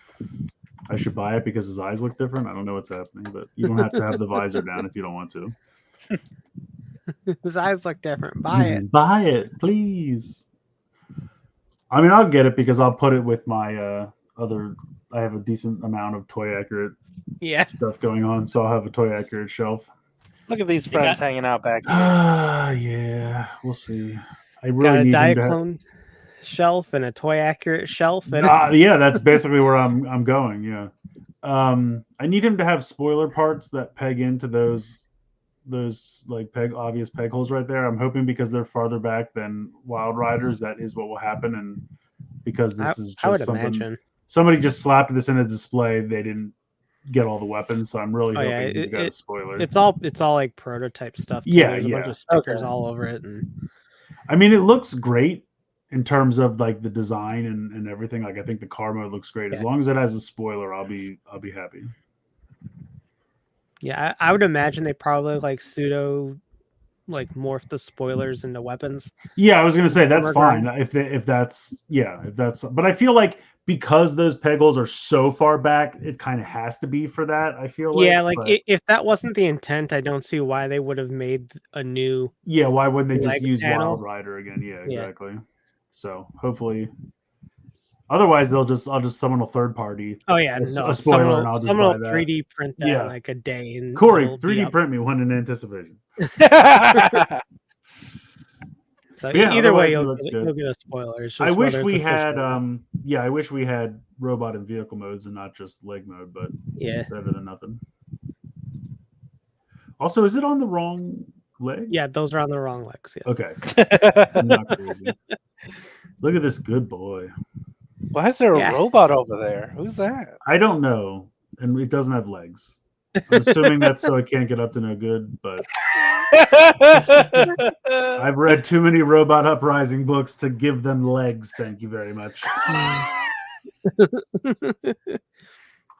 I should buy it because his eyes look different. I don't know what's happening, but you don't have to have the visor down if you don't want to. His eyes look different. Buy it. Buy it, please. I mean, I'll get it because I'll put it with my other. I have a decent amount of toy accurate Yeah. stuff going on, so I'll have a toy accurate shelf. Look at these friends hanging out back here. Yeah, we'll see. I Got really a need him to have. Diaclone shelf and a toy accurate shelf. And Yeah, that's basically where I'm going. Yeah, I need him to have spoiler parts that peg into those like obvious peg holes right there. I'm hoping because they're farther back than Wild Riders, that is what will happen. And because this is I would just something imagine somebody just slapped this in a display, they didn't get all the weapons. So I'm really hoping yeah, he's got a spoiler. it's all like prototype stuff. Too. Yeah, There's a bunch yeah. of stickers Okay. all over it, and I mean, it looks great in terms of like the design and everything. Like I think the car mode looks great. As Yeah. long as it has a spoiler, I'll be happy. yeah, I would imagine they probably like pseudo like morph the spoilers into weapons. Yeah, I was gonna say that's Armor fine grind. if that's but I feel like because those peg holes are so far back, it kind of has to be for that. I feel like Yeah, like but, if that wasn't the intent, I don't see why they would have made a new. yeah, why wouldn't they just leg use panel. Wild Rider again? Yeah, Yeah. exactly. So hopefully, otherwise I'll just someone will third party. Oh yeah, A no, spoiler, and I'll just someone will buy that. 3D print that Yeah. in like a day. And Corey, it'll be 3D up. print me one in anticipation. So Yeah, either way, otherwise he you'll looks get, good. you'll get a spoiler. It's I just wish whether we it's had official. I wish we had robot and vehicle modes and not just leg mode, but Yeah, better than nothing. Also, is it on the wrong leg? yeah, those are on the wrong legs. Yeah. Okay. I'm not crazy. Look at this good boy. Why is there a Yeah. robot over there? Who's that? I don't know. And it doesn't have legs. I'm assuming that's so it can't get up to no good, but I've read too many Robot Uprising books to give them legs. Thank you very much.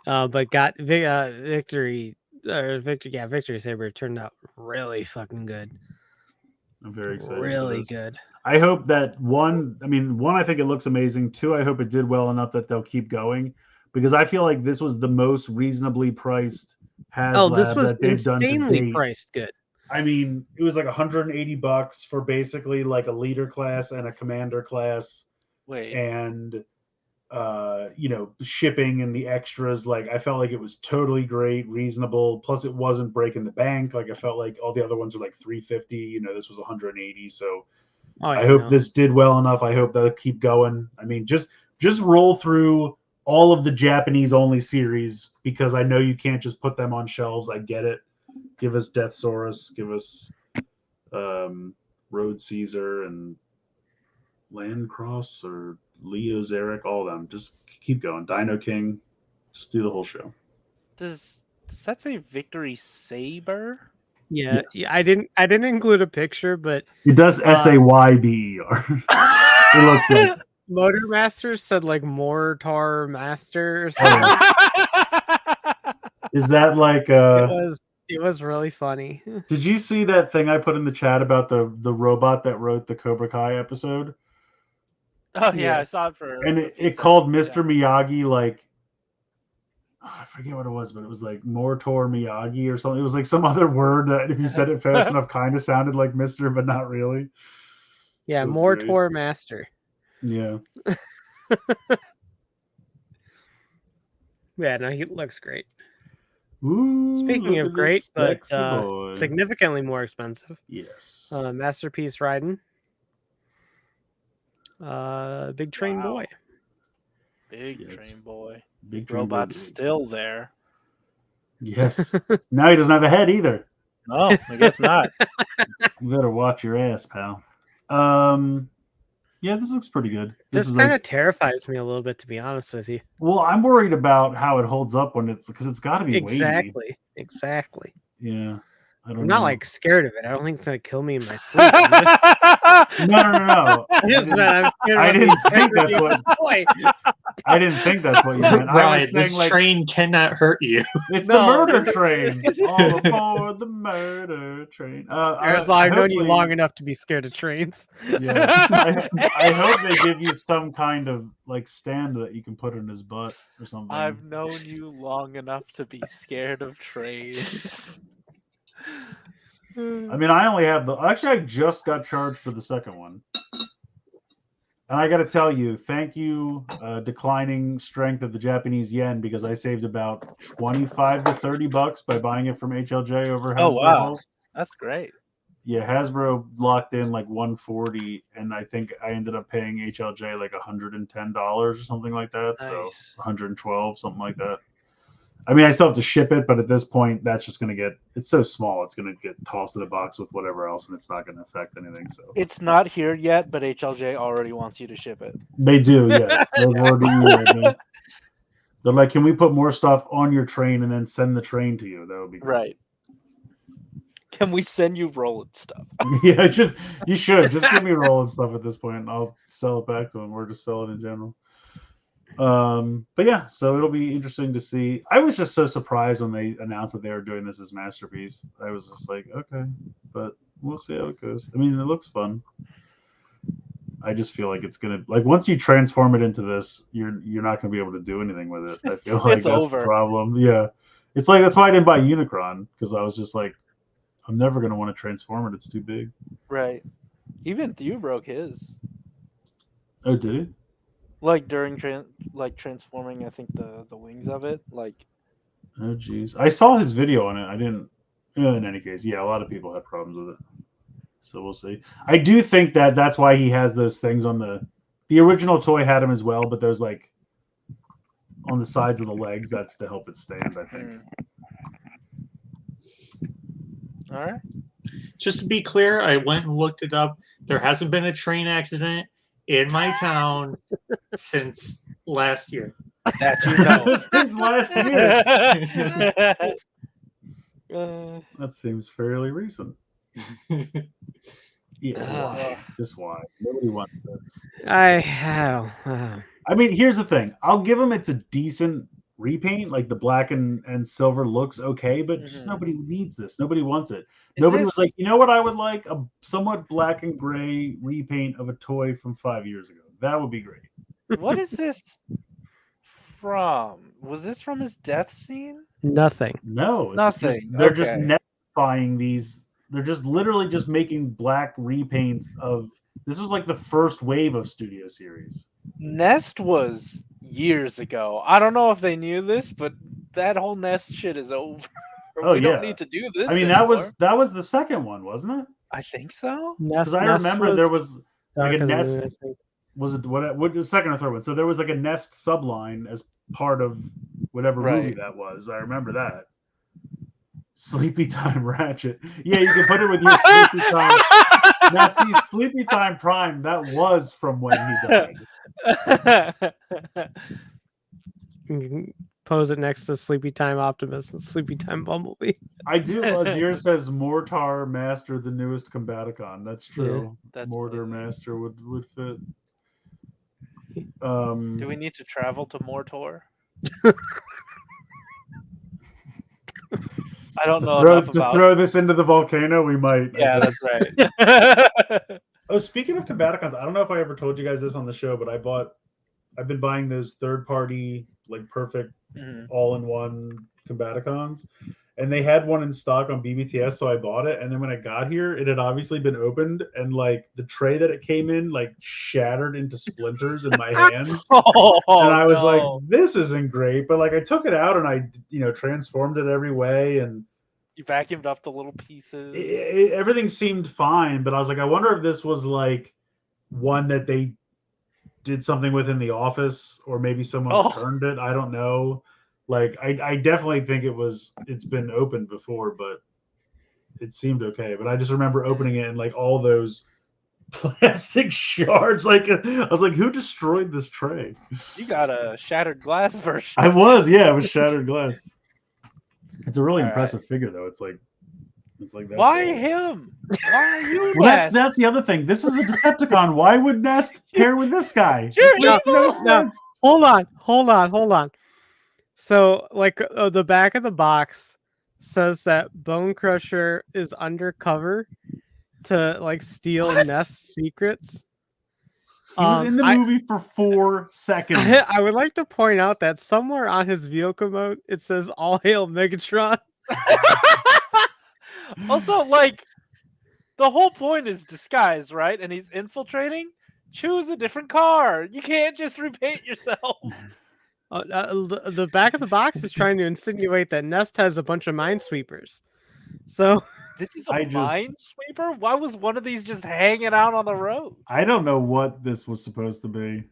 But got Victory Saber turned out really fucking good. I'm very excited. for Really this. good. I hope that one, I think it looks amazing. 2, I hope it did well enough that they'll keep going, because I feel like this was the most reasonably priced HasLab This was that they've done to insanely date. priced good. I mean, it was like $180 for basically like a leader class and a commander class, Wait. and shipping and the extras. Like, I felt like it was totally great, reasonable. Plus, it wasn't breaking the bank. Like, I felt like all the other ones were like $350. This was $180. So I hope this did well enough. I hope they'll keep going. I mean, just roll through all of the Japanese only series, because I know you can't just put them on shelves. I get it. Give us Deathsaurus, give us Road Caesar and Landcross or Leo Zarek, all of them. Just keep going. Dino King, just do the whole show. Does that say Victory Saber? Yeah, Yes. yeah, I didn't include a picture, but It does SAYBER. It looks good. Motor Master said like Mortar Master or something. Is that like It was really funny. Did you see that thing I put in the chat about the robot that wrote the Cobra Kai episode? Oh yeah, Yeah. I saw it for. And a few it called seconds, Mr. Miyagi, like, I forget what it was, but it was like Mortor Miyagi or something. It was like some other word that if you said it fast enough kind of sounded like Mr., but not really. Yeah, It was Mortar Master. Yeah. Yeah, no, he looks great. Ooh, Speaking look of at great, this but sexy boy. significantly more expensive. Yes. Masterpiece Raiden. Big Train Wow. Boy. Big Yes. Train Boy. Big Train Robot's Boy. still there. Yes. Now he doesn't have a head either. No, I guess not. You better watch your ass, pal. Yeah, this looks pretty good. This This is kind like, of terrifies me a little bit, to be honest with you. well, I'm worried about how it holds up when because it's got to be weighty. Exactly. Yeah, I don't I'm know. not like scared of it. I don't think it's gonna kill me in my sleep. I'm just, No. I'm scared I of the didn't think integrity that's of the toy. I didn't think that's what you meant. I Ryan, was saying this like train cannot hurt you. it's No, the murder this- train. All aboard the murder train. Aresol, I've known you hopefully- long enough to be scared of trains. Yeah, I hope they give you some kind of like stand that you can put in his butt or something. I've known you long enough to be scared of trains. I mean, I only have actually, I just got charged for the second one. And I got to tell you, thank you, declining strength of the Japanese yen, because I saved about $25 to $30 by buying it from HLJ over Hasbro. Oh, wow. Pulse. That's great. Yeah, Hasbro locked in like 140, and I think I ended up paying HLJ like $110 or something like that. Nice. So 112, something like that. I mean, I still have to ship it, but at this point, that's just going to it's so small, it's going to get tossed in a box with whatever else, and it's not going to affect anything. So It's not here yet, but HLJ already wants you to ship it. they do, yeah. They've already emailed me. They're like, can we put more stuff on your train and then send the train to you? That would be great. Right. Can we send you rolling stuff? Yeah, you should just give me rolling stuff at this point, and I'll sell it back to them, or just sell it in general. But yeah, so it'll be interesting to see. I was just so surprised when they announced that they were doing this as Masterpiece. I was just like, okay, but we'll see how it goes. I mean, it looks fun. I just feel like it's gonna once you transform it into this, you're not gonna be able to do anything with it. I feel like It's that's over. the problem. Yeah, it's like that's why I didn't buy Unicron, because I was just like, I'm never gonna want to transform it. It's too big. Right. Even Thew broke his. Oh, did it? Like during transforming, I think the wings of it. Like, Oh, geez. I saw his video on it. I didn't. In any case, yeah, a lot of people have problems with it. So we'll see. I do think that that's why he has those things on the original toy had him as well, but there's like on the sides of the legs. That's to help it stand, I think. all right. Just to be clear, I went and looked it up. There hasn't been a train accident in my town since last year. That you know. Since last year. That seems fairly recent. Yeah, why? Just why? Nobody wants this. I mean, here's the thing. I'll give them it's a decent repaint. Like the black and silver looks okay, but just nobody needs this. Nobody wants it. Nobody was like, you know what I would like? A somewhat black and gray repaint of a toy from 5 years ago. That would be great. What is this from? Was this from his death scene? Nothing. No, it's Nothing. Just, they're Okay. just nettifying these. They're just literally just making black repaints of. This was like the first wave of Studio Series. Nest was years ago. I don't know if they knew this, but that whole Nest shit is over. Oh, we yeah. don't need to do this. I mean, anymore. that was the second one, wasn't it? I think so. Because I remember there was like a Nest. Was it what was second or third one? So there was like a Nest subline as part of whatever movie that was. I remember that. Sleepy Time Ratchet. Yeah, you can put it with your Sleepy Time. Now, see, Sleepy Time Prime, that was from when he died. You can pose it next to Sleepy Time Optimus and Sleepy Time Bumblebee. I do. Azir says Mortar Master, the newest Combaticon. That's true. Yeah, that's Mortar amazing. Master would fit. Do we need to travel to Mortor? I don't know enough about. throw this into the volcano, we might. Yeah, that's right. Oh, speaking of Combaticons, I don't know if I ever told you guys this on the show, but I've been buying those third-party, like perfect, all-in-one Combaticons, and they had one in stock on BBTS, so I bought it. And then when I got here, it had obviously been opened, and like the tray that it came in like shattered into splinters in my hands. Oh, And I was no. like, this isn't great. But like I took it out and I transformed it every way, and You vacuumed up the little pieces. everything seemed fine. But I was like, I wonder if this was like one that they did something with in the office, or maybe someone returned it. I don't know. Like I definitely think it's been opened before, but it seemed okay. But I just remember opening it and like all those plastic shards. Like I was like, who destroyed this tray? You got a shattered glass version. I was, yeah, it was shattered glass. It's a really All impressive figure though. It's like that. Why him? Why are you? Well, that's the other thing. This is a Decepticon. Why would Nest pair with this guy? No, hold on. So, like, the back of the box says that Bone Crusher is undercover to like steal Nest's secrets. He was in the movie for 4 seconds. I would like to point out that somewhere on his vehicle mode it says "All Hail Megatron." Also, like, the whole point is disguise, right? And he's infiltrating. Choose a different car. You can't just repaint yourself. The back of the box is trying to insinuate that Nest has a bunch of minesweepers. So this is a minesweeper? Why was one of these just hanging out on the road? I don't know what this was supposed to be.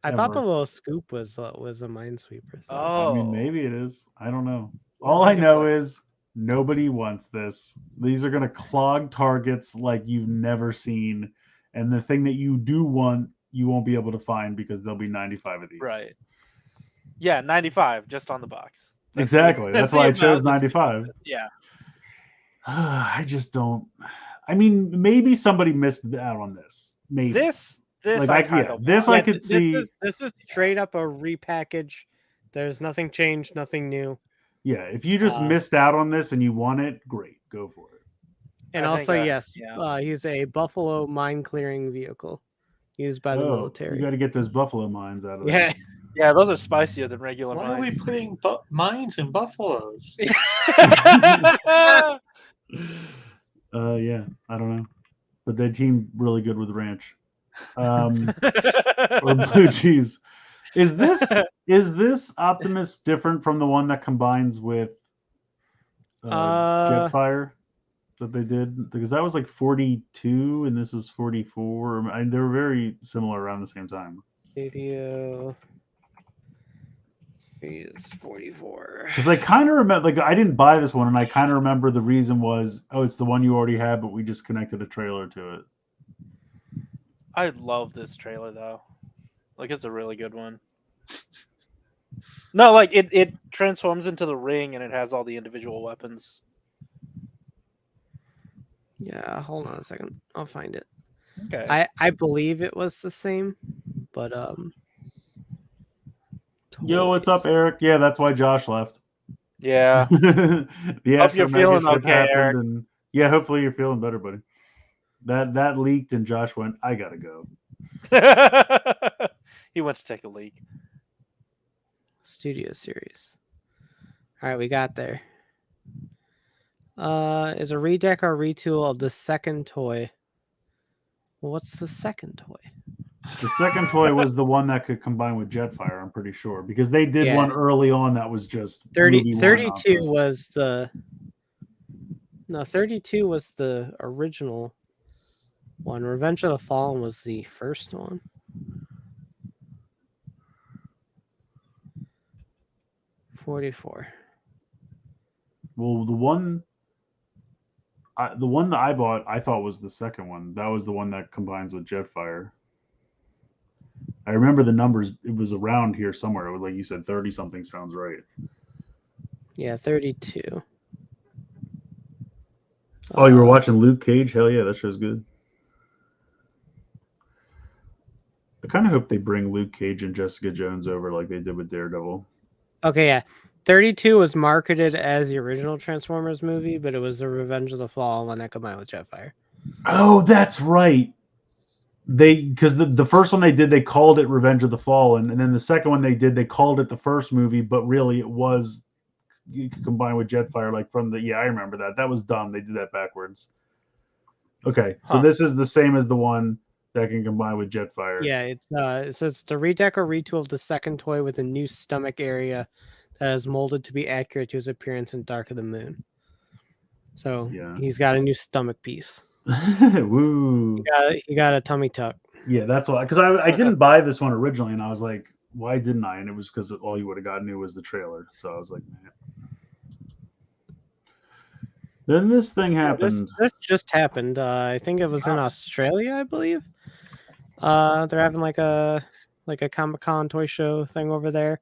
I thought the little scoop was a minesweeper. Oh, I mean, maybe it is. I don't know. All I know is nobody wants this. These are going to clog targets like you've never seen. And the thing that you do want, you won't be able to find because there'll be 95 of these. Right. Yeah, 95 just on the box. Exactly. That's why I chose 95. Yeah. I just don't. I mean, maybe somebody missed out on this. Maybe this like, I could see. This is straight up a repackage. There's nothing changed, nothing new. Yeah, if you just missed out on this and you want it, great, go for it. And he's a Buffalo mine clearing vehicle used by the military. You got to get those Buffalo mines out of there. Yeah, those are spicier than regular mines. Why are we putting mines in buffaloes? Yeah, I don't know, but they team really good with ranch, or blue cheese. Is this Optimus different from the one that combines with Jetfire that they did? Because that was like 42 and this is 44. They were very similar around the same time. Studio is 44. Because I kind of remember, like, I didn't buy this one, and I kind of remember the reason was, it's the one you already had, but we just connected a trailer to it. I love this trailer though. Like, it's a really good one. No, like it transforms into the ring and it has all the individual weapons. Yeah, hold on a second. I'll find it. Okay. I believe it was the same, but Yo, what's up, Eric? Yeah, that's why Josh left. Yeah. Hope you're feeling okay, Eric. And, yeah, hopefully you're feeling better, buddy. That leaked and Josh went, I gotta go. He went to take a leak. Studio series. All right, we got there. Is a redeck or retool of the second toy. What's the second toy? The second toy was the one that could combine with Jetfire, I'm pretty sure, because they did one early on that was just 32 was the 32 was the original one. Revenge of the Fallen was the first one. $44. Well, the one that I bought, I thought was the second one. That was the one that combines with Jetfire. I remember the numbers. It was around here somewhere. It was like you said, 30 something sounds right. Yeah, 32. Oh, you were watching Luke Cage? Hell yeah, that show's good. I kind of hope they bring Luke Cage and Jessica Jones over like they did with Daredevil. Okay, yeah. 32 was marketed as the original Transformers movie, but it was the Revenge of the Fall one that combined with Jetfire. Oh, that's right. Because the first one they did, they called it Revenge of the Fallen, and then the second one they did, they called it the first movie, but really it was you could combine with Jetfire, like from the I remember that. That was dumb. They did that backwards. Okay, so this is the same as the one that can combine with Jetfire. Yeah, it says the redeck or retool of the second toy with a new stomach area that is molded to be accurate to his appearance in Dark of the Moon. So he's got a new stomach piece. Woo! He got a tummy tuck. Yeah, that's why. Because I didn't buy this one originally, and I was like, why didn't I? And it was because all you would have gotten new was the trailer. So I was like, man. Then this thing happened. This just happened. I think it was in Australia, I believe. They're having like a Comic-Con toy show thing over there.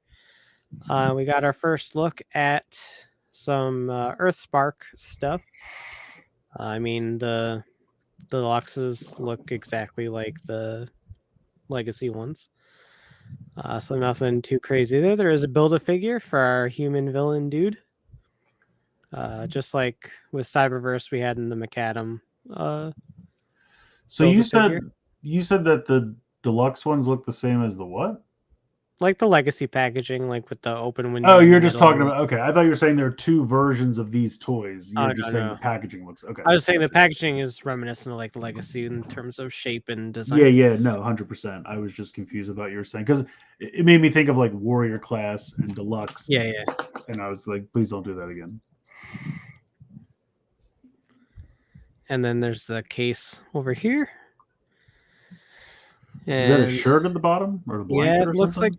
We got our first look at some Earthspark stuff. I mean, the deluxes look exactly like the legacy ones. So nothing too crazy there. There is a Build-A-Figure for our human villain dude. Just like with Cyberverse we had in the Macadam. So you said that the deluxe ones look the same as the what? Like the legacy packaging, like with the open window. Oh, you're just talking about. Okay, I thought you were saying there are two versions of these toys. You're just saying no. the packaging looks okay. I was saying the packaging is reminiscent of like the legacy in terms of shape and design. Yeah, no, 100%. I was just confused about what you were saying because it made me think of like Warrior Class and Deluxe. Yeah. And I was like, please don't do that again. And then there's the case over here. Is that a shirt at the bottom or a blanket? Yeah, it or looks something?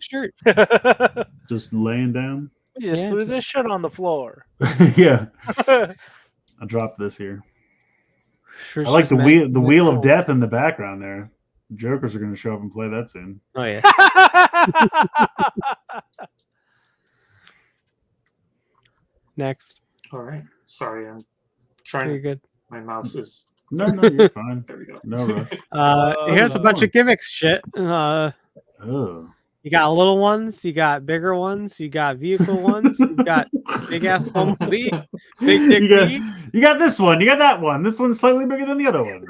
like a shirt. Just laying down. We just threw this shit on the floor. Yeah. I dropped this here. Sure, I like the wheel of death in the background there. The Jokers are going to show up and play that soon. Oh yeah. Next. All right. Sorry, I'm trying. You're good. My mouse is. No, you're fine. There we go. No rush. Here's a bunch of gimmicks shit. Oh. You got little ones, you got bigger ones, you got vehicle ones, you got big ass Bumblebee, big dick you got this one, you got that one. This one's slightly bigger than the other one.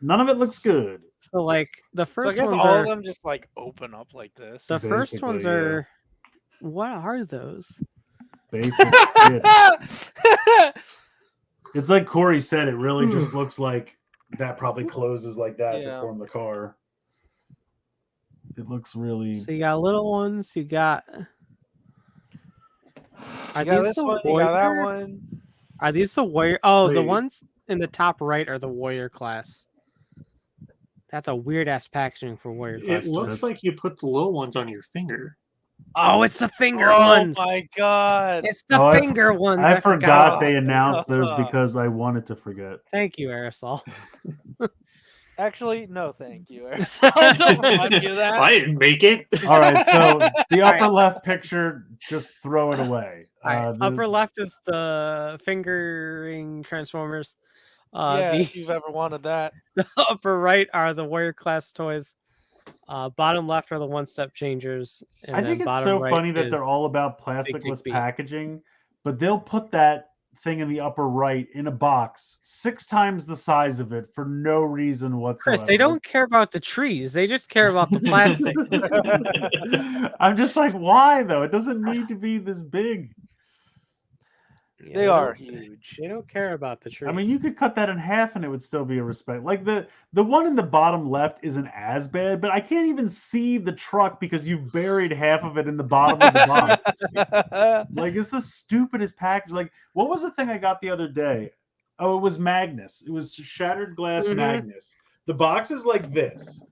None of it looks good. So like the first so I guess ones all are, of them just like open up like this. The first ones are what are those? Basic shit. It's like Corey said, it really just looks like that probably closes like that to form the car. It looks really. So you got little ones. You got. Are these the one? You got that one. Are these the warrior? Oh, the ones in the top right are the warrior class. That's a weird ass packaging for warrior class. It looks like you put the little ones on your finger. Oh, it's the finger ones. Oh my god! It's the finger ones. I forgot they announced those because I wanted to forget. Thank you, Aresol. Actually, no, thank you, Aresol. Don't remind you of that. I didn't make it. All right, so the upper left picture, just throw it away. Upper left is the fingering Transformers. If you've ever wanted that. The upper right are the warrior class toys. Bottom left are the one-step changers. And I think it's so funny that they're all about plasticless packaging, but they'll put that thing in the upper right in a box 6 times the size of it for no reason whatsoever. Chris, they don't care about the trees. They just care about the plastic. I'm just like, why though? It doesn't need to be this big. Yeah, they are huge. They don't care about the trees. I mean, you could cut that in half and it would still be a respect. Like the one in the bottom left isn't as bad, but I can't even see the truck because you've buried half of it in the bottom of the box. Like, it's the stupidest package. Like, what was the thing I got the other day? Oh, it was Magnus. It was shattered glass Magnus. The box is like this.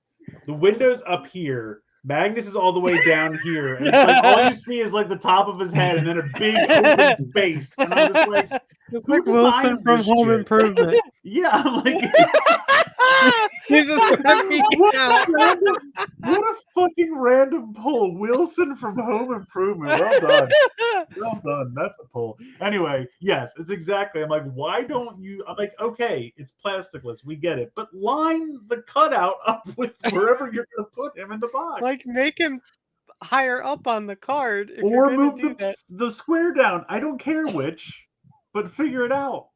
The window's up here. Magnus is all the way down here, and it's like all you see is like the top of his head, and then a big open space. And I'm just like, it's like Wilson from Home Improvement. Yeah, I'm like, he's just what a fucking random pull. Wilson from Home Improvement. Well done. Well done. That's a pull. Anyway, yes, it's exactly. I'm like, why don't you? I'm like, okay, it's plasticless. We get it. But line the cutout up with wherever you're going to put him in the box. Like, make him higher up on the card. If or move the square down. I don't care which, but figure it out.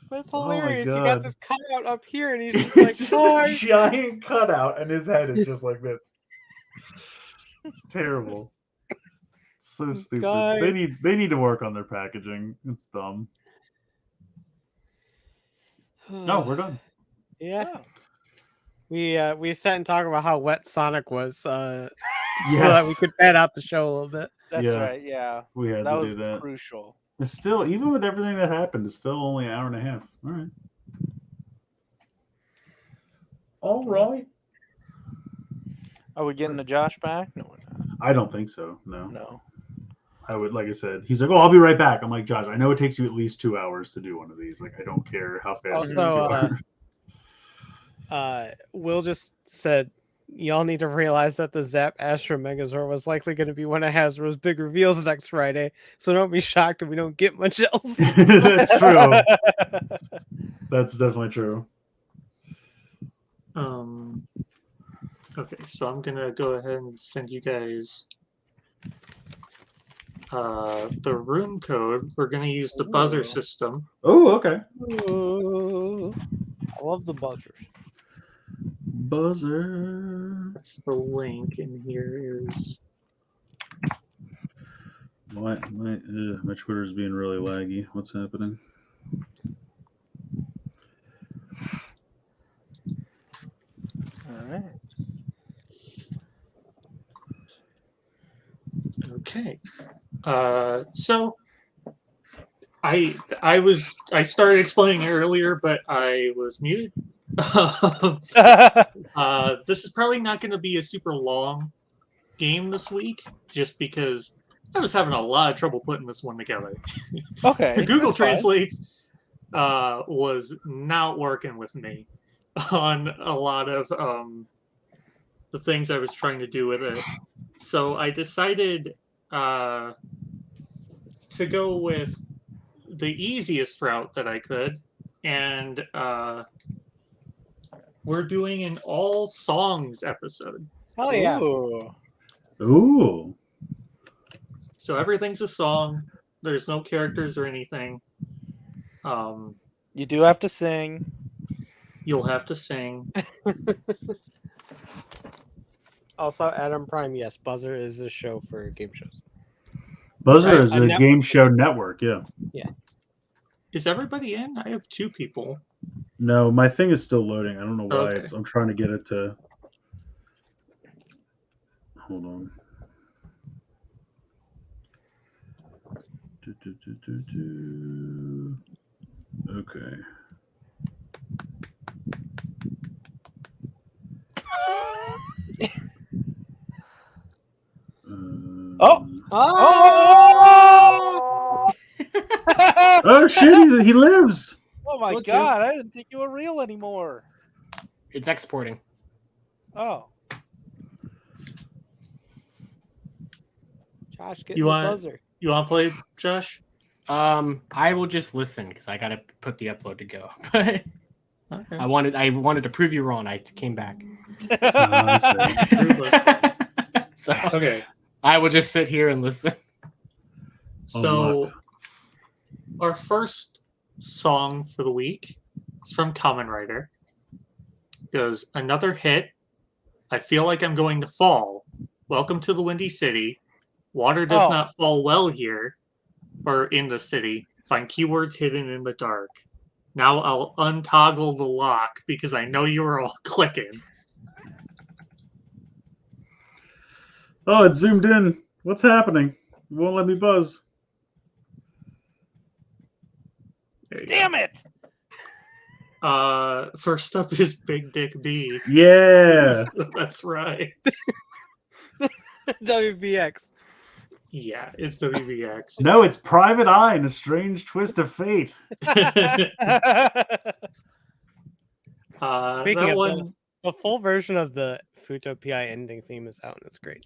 But it's hilarious. Oh you got this cutout up here, and he's just like, it's just a giant cutout, and his head is just like this. It's terrible. So stupid. God. They need to work on their packaging. It's dumb. No, we're done. Yeah. Oh. We sat and talked about how wet Sonic was, so Yes. that we could pad out the show a little bit. That's Yeah. right. Yeah, We had that to was do that. crucial. It's still, even with everything that happened, it's still only an hour and a half. All right. All right. Are we getting the Josh back? No, we're not. I don't think so. No. No. I would, like I said, he's like, "Oh, I'll be right back." I'm like, "Josh, I know it takes you at least 2 hours to do one of these. Like, I don't care how fast you Also, are." Will just said, y'all need to realize that the Zap Astro Megazord was likely going to be one of Hasbro's big reveals next Friday, so don't be shocked if we don't get much else. That's true. That's definitely true. Okay, so I'm gonna go ahead and send you guys the room code. We're gonna use the buzzer system. Oh, okay. Ooh, I love the buzzers. Buzzer. That's the link, and here is. My Twitter's being really laggy. What's happening? All right. Okay. So I started explaining earlier, but I was muted. This is probably not going to be a super long game this week, just because I was having a lot of trouble putting this one together. Okay. Google that's fine. Translate was not working with me on a lot of the things I was trying to do with it. So I decided to go with the easiest route that I could, and we're doing an all songs episode. Hell yeah. Ooh. Ooh. So everything's a song. There's no characters or anything. You do have to sing. You'll have to sing. Also, Adam Prime, yes, Buzzer is a show for game shows. Buzzer Right, is a a net- game show network. Yeah. Is everybody in? I have 2 people. No, my thing is still loading. I don't know why. Okay. I'm trying to get it to. Hold on. Okay. Oh! Oh! Oh shit! He lives. Oh my Look, god! I didn't think you were real anymore. It's exporting. Oh. Josh, get You the want- Buzzer. You want to play, Josh? I will just listen because I gotta put the upload to go. But Okay. I wanted to prove you wrong. I came back. So Okay. I will just sit here and listen. So Unlocked. our first song for the week is from Kamen Rider. It goes, another hit. I feel like I'm going to fall. Welcome to the Windy City. Water does not fall well here, or in the city. Find keywords hidden in the dark. Now I'll untoggle the lock because I know you were all clicking. Oh, it's zoomed in. What's happening? It won't let me buzz. There you go. Damn it! First up is Big Dick B. Yeah. That's right. WBX. Yeah, it's WBX. No, it's Private Eye in a strange twist of fate. Speaking That of one, the full version of the Futo PI ending theme is out and it's great.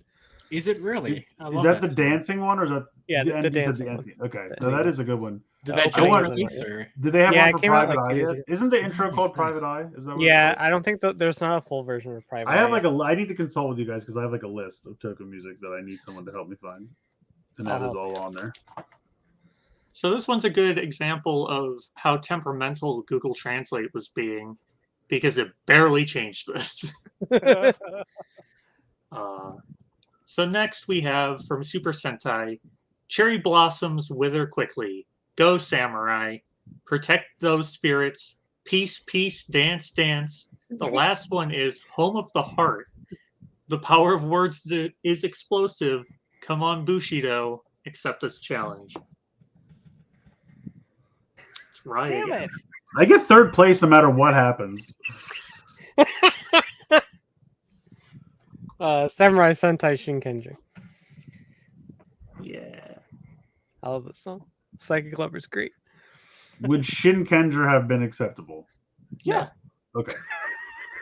Is it really? I Is love that the song. dancing one, or is that Yeah, the you said dancing the one. ending? Okay, The no, that ending is a good one. Did that I just want- release? Or? Did they have Yeah, one it for came out Private like Eye 2 years yet? ago. Isn't the intro Nice, called nice. Private Eye? Is that what Yeah, it's I don't think there's not a full version of Private called? I have Eye like I need to consult with you guys because I have like a list of Toku music that I need someone to help me find, and that I'll is help. all on there. so this one's a good example of how temperamental Google Translate was being, because it barely changed this. So next we have from Super Sentai, cherry blossoms wither quickly. Go samurai. Protect those spirits. Peace, peace, dance, dance. The last one is home of the heart. The power of words is explosive. Come on, Bushido. Accept this challenge. It's right. Damn again. it! I get third place no matter what happens. Samurai Sentai Shinkenji. Yeah. I love this song. Psychic Lover's great. Would Shinkenger have been acceptable? Yeah. Okay.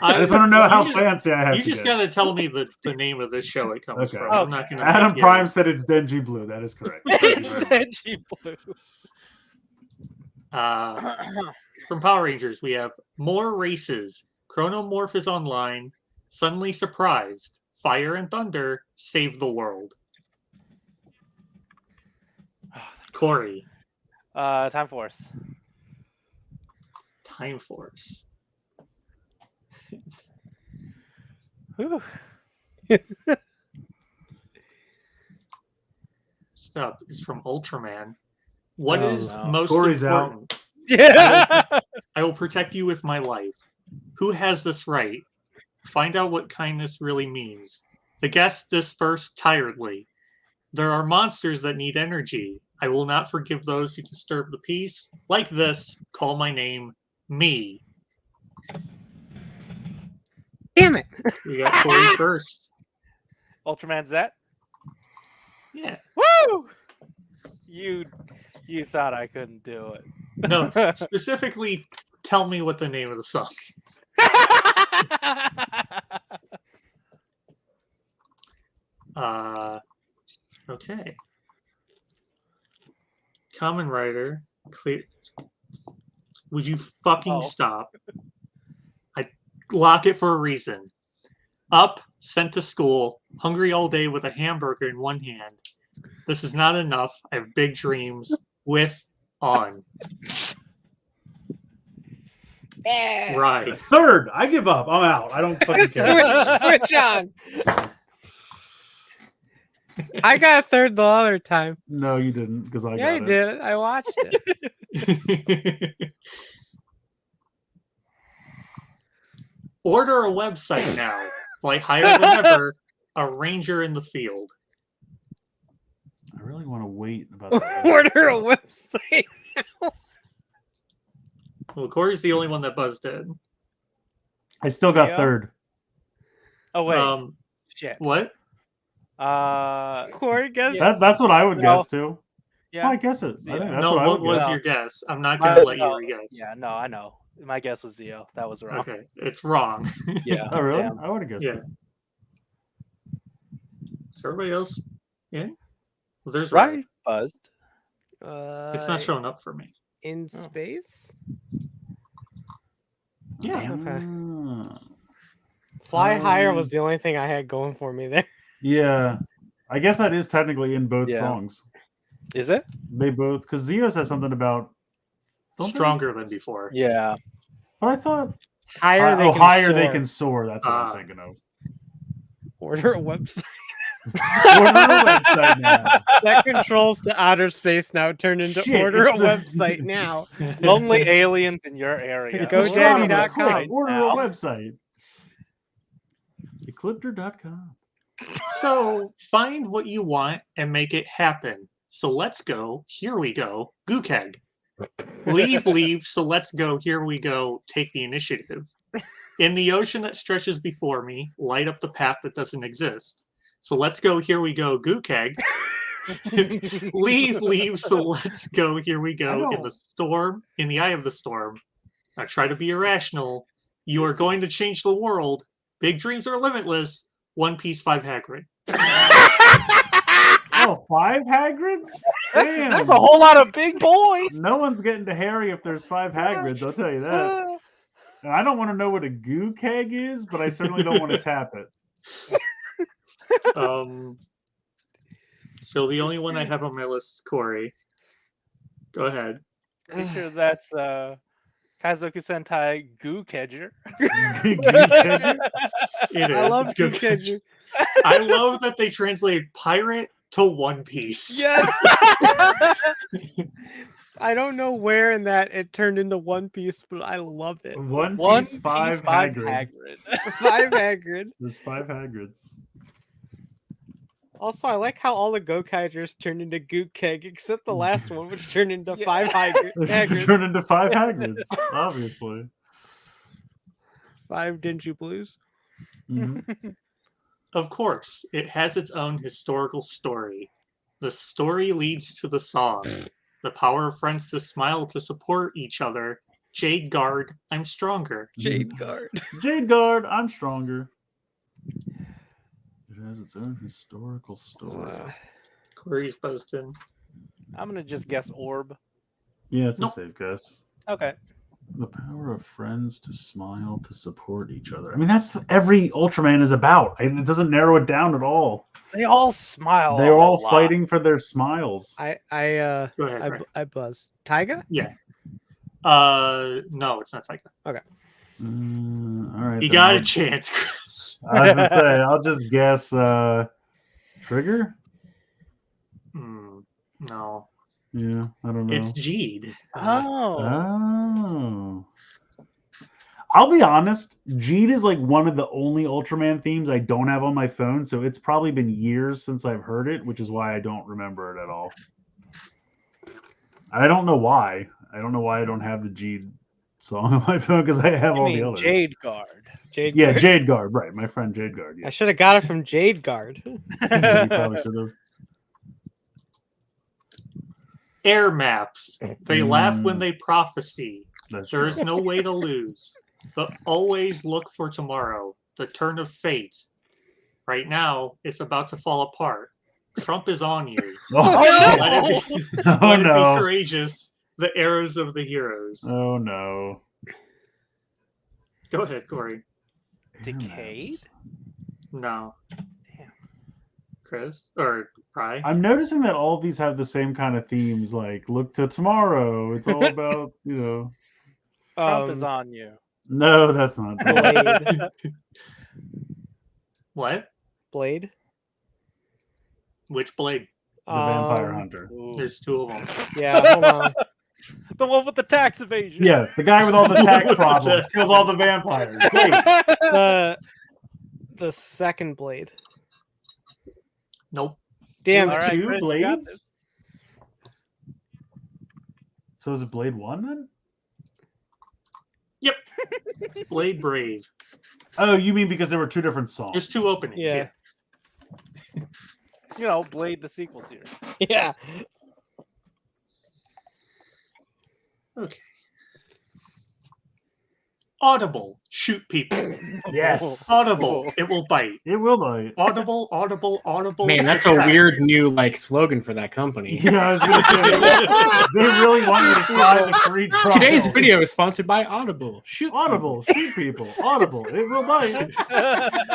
I just want to know how fancy I have You to just get. got to tell me the name of this show it comes Okay. from. I'm not going to. Adam Prime said it's Denji Blue. That is correct. It's Denji Blue. From Power Rangers, we have more races. Chronomorph is online. Suddenly surprised. Fire and Thunder save the world. Corey. Time Force. Time Force. Whew. Stuff is from Ultraman. What is no. most Corey's important? Yeah. I will protect you with my life. Who has this right? Find out what kindness really means. The guests disperse tiredly. There are monsters that need energy. I will not forgive those who disturb the peace. Like this, call my name, me. Damn it! We got Corey first. Ultraman Z. Yeah. Woo! You thought I couldn't do it. No, specifically tell me what the name of the song is. Okay. Kamen Rider, clear. Would you fucking stop? I lock it for a reason. Up, sent to school, hungry all day with a hamburger in one hand. This is not enough. I have big dreams. With on. Right. Third. I give up. I'm out. I don't fucking care. Switch on. I got a third the other time. No, you didn't, because I got Yeah, it. you did. I watched it. Order a website now. Fly higher than ever. A ranger in the field. I really want to wait about that. Order a website. Well, Corey's the only one that buzzed in. I still got Theo? third. Oh wait. Shit. What? Corey, guess. That's what I would guess too. Yeah. Oh, I guess it. I think that's No, what I what would was guess. your guess? I'm not going to let you re-guess. Yeah, no, I know. My guess was Zeo. That was wrong. Okay, it's wrong. Yeah. Oh, really? Damn. I would have guessed Yeah. it. Is everybody else in? Well, there's Right. Buzzed. It's not showing up for me. In space. Yeah. Okay. Ah. Fly higher was the only thing I had going for me there. Yeah. I guess that is technically in both Yeah. songs. Is it? They both, because Zeo says something about don't they? Stronger than before. Yeah. Oh, I thought Higher, they can higher soar. they can soar. That's what I'm thinking of. Order a website. Order a website now. That controls to outer space now turned into Shit, order a it's the- website now. Lonely aliens in your area. GoDaddy.com. Quick, order now. a website. Ecliptor.com. So find what you want and make it happen. So let's go. Here we go. Gookeg. Leave. So let's go. Here we go. Take the initiative. In the ocean that stretches before me, light up the path that doesn't exist. So let's go. Here we go. Gookeg. Leave. So let's go. Here we go. In the storm, in the eye of the storm. Now try to be irrational. You are going to change the world. Big dreams are limitless. One Piece 5 Hagrid. Oh, 5 Hagrids? Damn. That's a whole lot of big boys. No one's getting to Harry if there's 5 Hagrids, I'll tell you that. And I don't want to know what a goo keg is, but I certainly don't want to tap it. So the only one I have on my list is Corey. Go ahead. Pretty sure that's Kaizoku Sentai Goo Kedger. Goo Kedger? It is. I love It's Gookeg. Gookeg. I love that they translated pirate to One Piece. Yes. I don't know where in that it turned into One Piece, but I love it. One One Piece, five Hagrid. Five Hagrid. There's 5 Hagrids. Also, I like how all the Gokaigers turned into Gook Keg, except the last one, which turned into 5 Hagrids. Turned into 5 Hagrids, obviously. 5 Dingy Blues. Mm-hmm. Of course, it has its own historical story. The story leads to the song. The power of friends to smile to support each other. Jade Guard, I'm stronger. Jade Guard. Jade Guard, I'm stronger. It has its own historical story. Corey's buzzed in. I'm gonna just guess orb. Yeah, it's Nope. a safe guess. Okay. The power of friends to smile to support each other. I mean, that's what every Ultraman is about. It doesn't narrow it down at all. They all smile. They're a all lot. fighting for their smiles. I Go ahead, Frank. buzz. Taiga? Yeah. No, it's not like that. Okay. All right. You then got I'll- a chance, Chris. I was gonna say, I'll just guess Trigger. No, Yeah, I don't know. it's Jade. Oh. Oh. I'll be honest, Jeed is like one of the only Ultraman themes I don't have on my phone, so it's probably been years since I've heard it, which is why I don't remember it at all. I don't know why. I don't know why I don't have the Jeed song on my phone because I have You all mean the others. Jade Guard. Jade Yeah, Guard. Jade Guard, right? My friend Jade Guard. I Yeah, should have got it from Jade Guard. you probably should have. Air maps. They laugh when they prophecy. That's There true. is no way to lose. But always look for tomorrow. The turn of fate. Right now, it's about to fall apart. Trump is on you. Oh, Let it be, oh let it be no! courageous. The arrows of the heroes. Oh no! Go ahead, Corey. Decayed? No. Damn. Chris? Or Pry? I'm noticing that all of these have the same kind of themes, like look to tomorrow. It's all about, you know. Trump is on you. No, that's not. Blade. What? Blade. Which blade? The Vampire Um, Hunter. Ooh. There's two of them. Yeah, hold on. The one with the tax evasion. Yeah, the guy with all the tax problems kills all the vampires. Great. The second Blade. Nope. Damn All it. right, Two Chris, you got blades? this. So is it Blade 1 then? Yep. Blade Brave. Oh, you mean because there were 2 different songs? There's 2 openings. Yeah. You know, Blade the sequel series. Yeah. Okay. Audible. Shoot people. Yes. Audible. It will bite. It will bite. Audible, audible, audible. Man, that's a success. weird new like slogan for that company. Yeah, I was gonna say they really want you to try the free trial. Today's video is sponsored by Audible. Shoot Audible, shoot people. Audible, it will bite.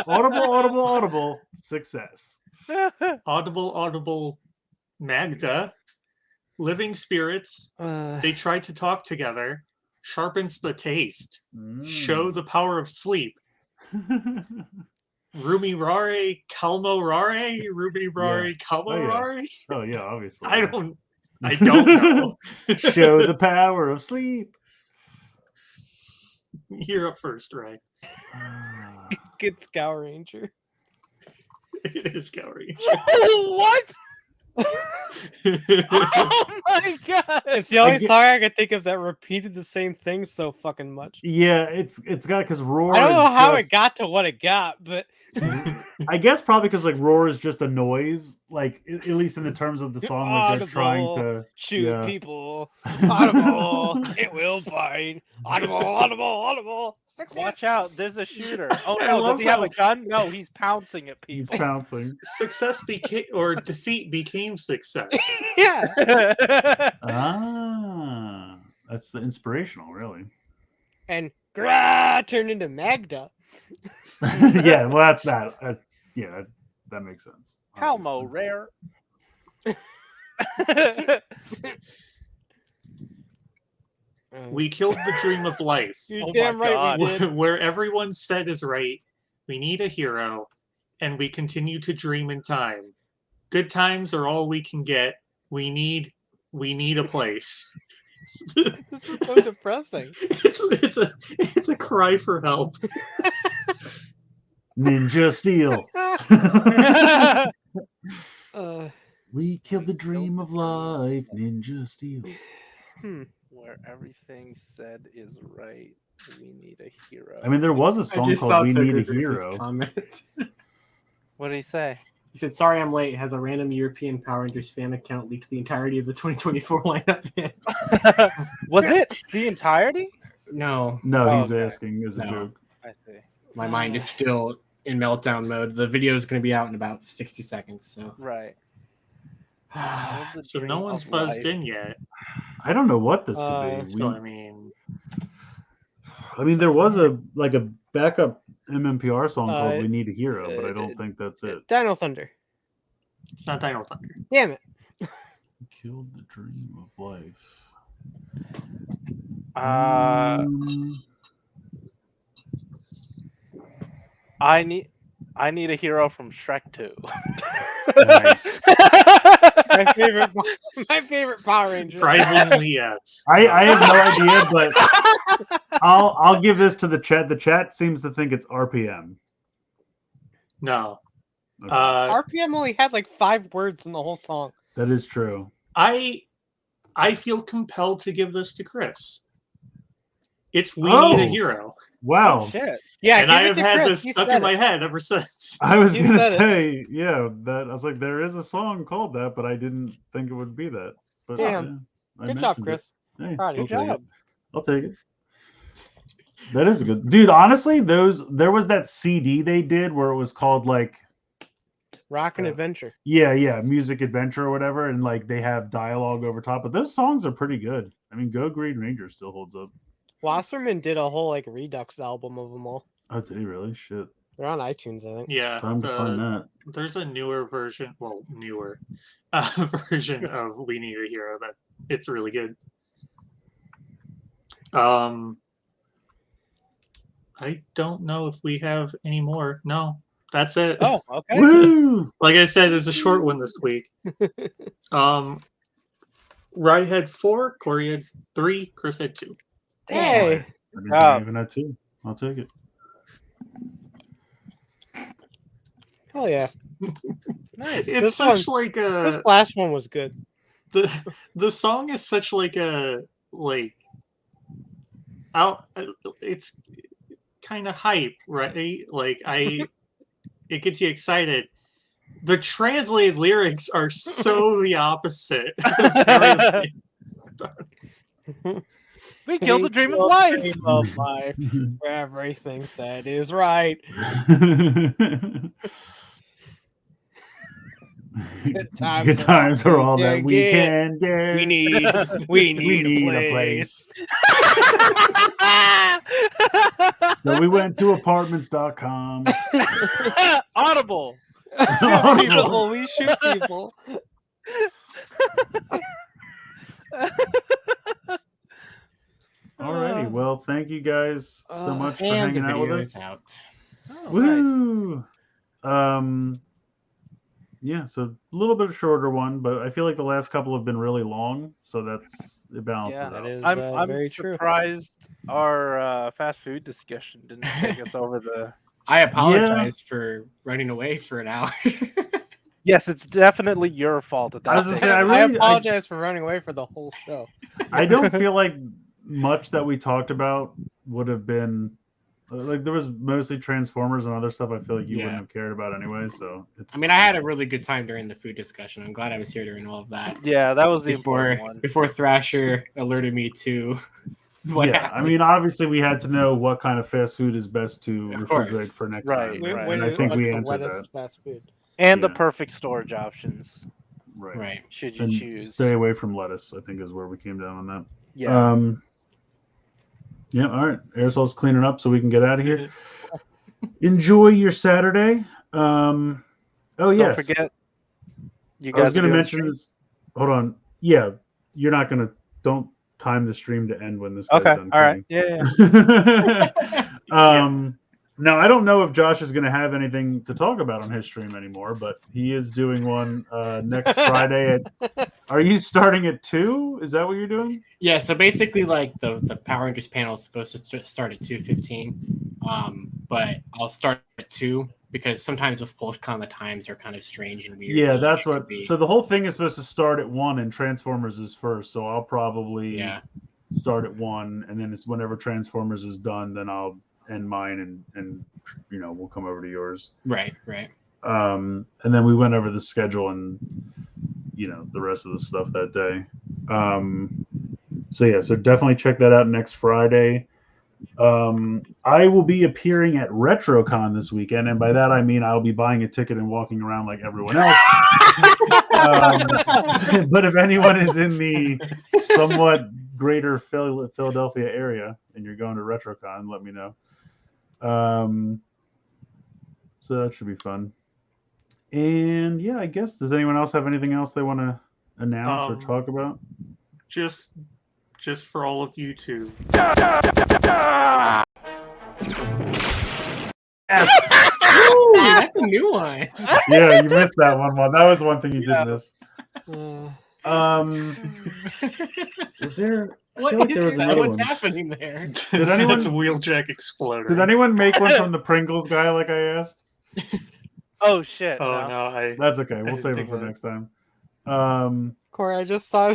Audible, audible, audible. Success. Audible, audible. Magda. Living spirits. They try to talk together. Sharpens the taste. Show the power of sleep. Rumi Rare, Calmo Rare, Ruby Rare, Calmo Oh, yeah. Rare. Oh yeah, obviously. I don't know. Show the power of sleep. You're up first, right? Good Scout Ranger. It is Gowrie. What? Oh my god! It's the only I get- song I could think of that repeated the same thing so fucking much. Yeah, it's got because Roar. I don't know is how just- it got to what it got, but I guess probably because like Roar is just a noise, like at least in the terms of the song, like they're trying Audible. to. shoot Yeah. people. Audible. It will bite. Audible, audible, audible. Success. Watch out! There's a shooter. Oh I no! love Does he have how- a gun? No, he's pouncing at He's people. pouncing. Success became or defeat became success. Yeah. That's the inspirational, really. And Gra turned into Magda. Yeah, well, that's that. Yeah, that makes sense. Calmo obviously. rare. We killed the dream of life. You're Oh my damn right God. we did. Where everyone said is right. We need a hero. and we continue to dream in time. Good times are all we can get. We need a place. This is so depressing. It's a cry for help. Ninja Steel. Uh, We killed the dream of life, Ninja Steel. Where everything said is right. We need a hero. I mean, there was a I song just called saw "We Need a Tucker Chris's Hero." comment. What did he say? He said, "Sorry, I'm late." Has a random European Power Rangers fan account leaked the entirety of the 2024 lineup? Was it the entirety? No, No, Oh, he's okay. asking as a No. joke. I see. my mind is still in meltdown mode. The video is going to be out in about 60 seconds. So, Right. So no one's buzzed in yet. I don't know what this could be. So I mean, there was a backup MMPR song called "We Need a Hero," but I don't think that's it. Dino Thunder. It's not Dino Thunder. Damn it. Killed the dream of life. I need a hero from Shrek 2. Nice. my favorite Power Ranger. Surprisingly, yes. I have no idea, but I'll give this to the chat. The chat seems to think it's RPM. No. Okay. RPM only had like 5 words in the whole song. That is true. I feel compelled to give this to Chris. It's We Need a Hero. Wow. Oh, shit. Yeah, And I have had this stuck in my head ever since. I was You gonna said it. say, yeah, that I was like, there is a song called that, but I didn't think it would be that. But Damn. yeah, I Good job, mentioned Chris. it. Hey, Proud of you. I'll take job. it. I'll take it. That is a good dude. Honestly, there was that CD they did where it was called like Rock and Adventure. yeah, music adventure or whatever, and like they have dialogue over top. But those songs are pretty good. I mean, Go Green Ranger still holds up. Wasserman did a whole like Redux album of them all. Oh, did he really? Shit. They're on iTunes, I think. Yeah. Time to find that. There's a newer version, version of We Need a Hero that it's really good. I don't know if we have any more. No, that's it. Oh, okay. Woo! Like I said, it's a short one this week. Rye had 4, Corey had 3, Chris had 2. Hey. I didn't even have 2. I'll take it. Hell yeah. Nice. It's such like This a last one was good. the song is such like a it's kind of hype, right? Like it gets you excited. The translated lyrics are so the opposite. We killed the dream of life. Dream of life, where everything said is right. Good times are all that we can get. We need a place. So we went to apartments.com. Audible. People, we shoot people. Alrighty, well, thank you guys so much for And the hanging out with video us. is out. Oh, nice. Woo! Yeah, so a little bit shorter one, but I feel like the last couple have been really long, so it balances Yeah, out. That is I'm very true. surprised our fast food discussion didn't take us over the. I apologize for running away for an hour. Yes, it's definitely your fault at I that. was gonna point. say, I apologize for running away for the whole show. I don't feel like much that we talked about would have been like there was mostly Transformers and other stuff. I feel like you wouldn't have cared about anyway. So it's. I mean, I had a really good time during the food discussion. I'm glad I was here during all of that. Yeah, that was the important one. Before Thrasher alerted me to what happened. I mean, obviously we had to know what kind of fast food is best to Of refrigerate course. for next Right, time. right. And I think What's we the answered wettest that. fast food? And the Yeah. perfect storage options. Right. Should you And choose? stay away from lettuce, I think is where we came down on that. Yeah. Yeah, all right. Aerosol's cleaning up so we can get out of here. Enjoy your Saturday. Oh, Don't yes. forget. You I guys was going to are doing mention this. Hold on. Yeah, you're not going to. Don't time the stream to end when this goes Okay. done. All right. Yeah. Um, Now, I don't know if Josh is going to have anything to talk about on his stream anymore, but he is doing one next Friday. Are you starting at 2? Is that what you're doing? Yeah, so basically, like, the Power Rangers panel is supposed to start at 2:15, but I'll start at 2 because sometimes with Pulsecon the times are kind of strange and weird. Yeah, so that's it what. could be- So the whole thing is supposed to start at 1, and Transformers is first. So I'll probably start at 1, and then it's whenever Transformers is done, then I'll end mine, and we'll come over to yours. Right. And then we went over the schedule and the rest of the stuff that day. So definitely check that out next Friday. I will be appearing at RetroCon this weekend, and by that I mean I'll be buying a ticket and walking around like everyone else. But if anyone is in the somewhat greater Philadelphia area and you're going to RetroCon, let me know. So that should be fun. And yeah, I guess, does anyone else have anything else they want to announce or talk about? Just for all of you to. Yes! Ooh, that's a new one. Yeah, you missed that one. That was one thing you did miss. Is there? What like is there was that? another What's one. happening there? Did anyone? That's a Wheeljack Exploder. Did anyone make one from the Pringles guy like I asked? Oh shit! Oh no, That's okay. We'll didn't save it think for of it. next time. Corey, I just saw.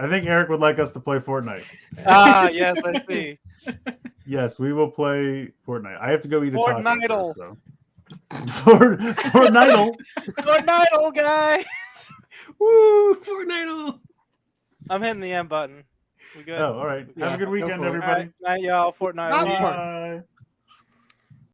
I think Eric would like us to play Fortnite. Yes, I see. Yes, we will play Fortnite. I have to go eat a taco Fortnite-le. first, though. Fortnite. Fortnite, guys. Woo, Fortnite. I'm hitting the M button. We good? Oh, all right. Have a good go weekend, for it. everybody. All right, night, y'all. Fortnite. Popcorn. Bye.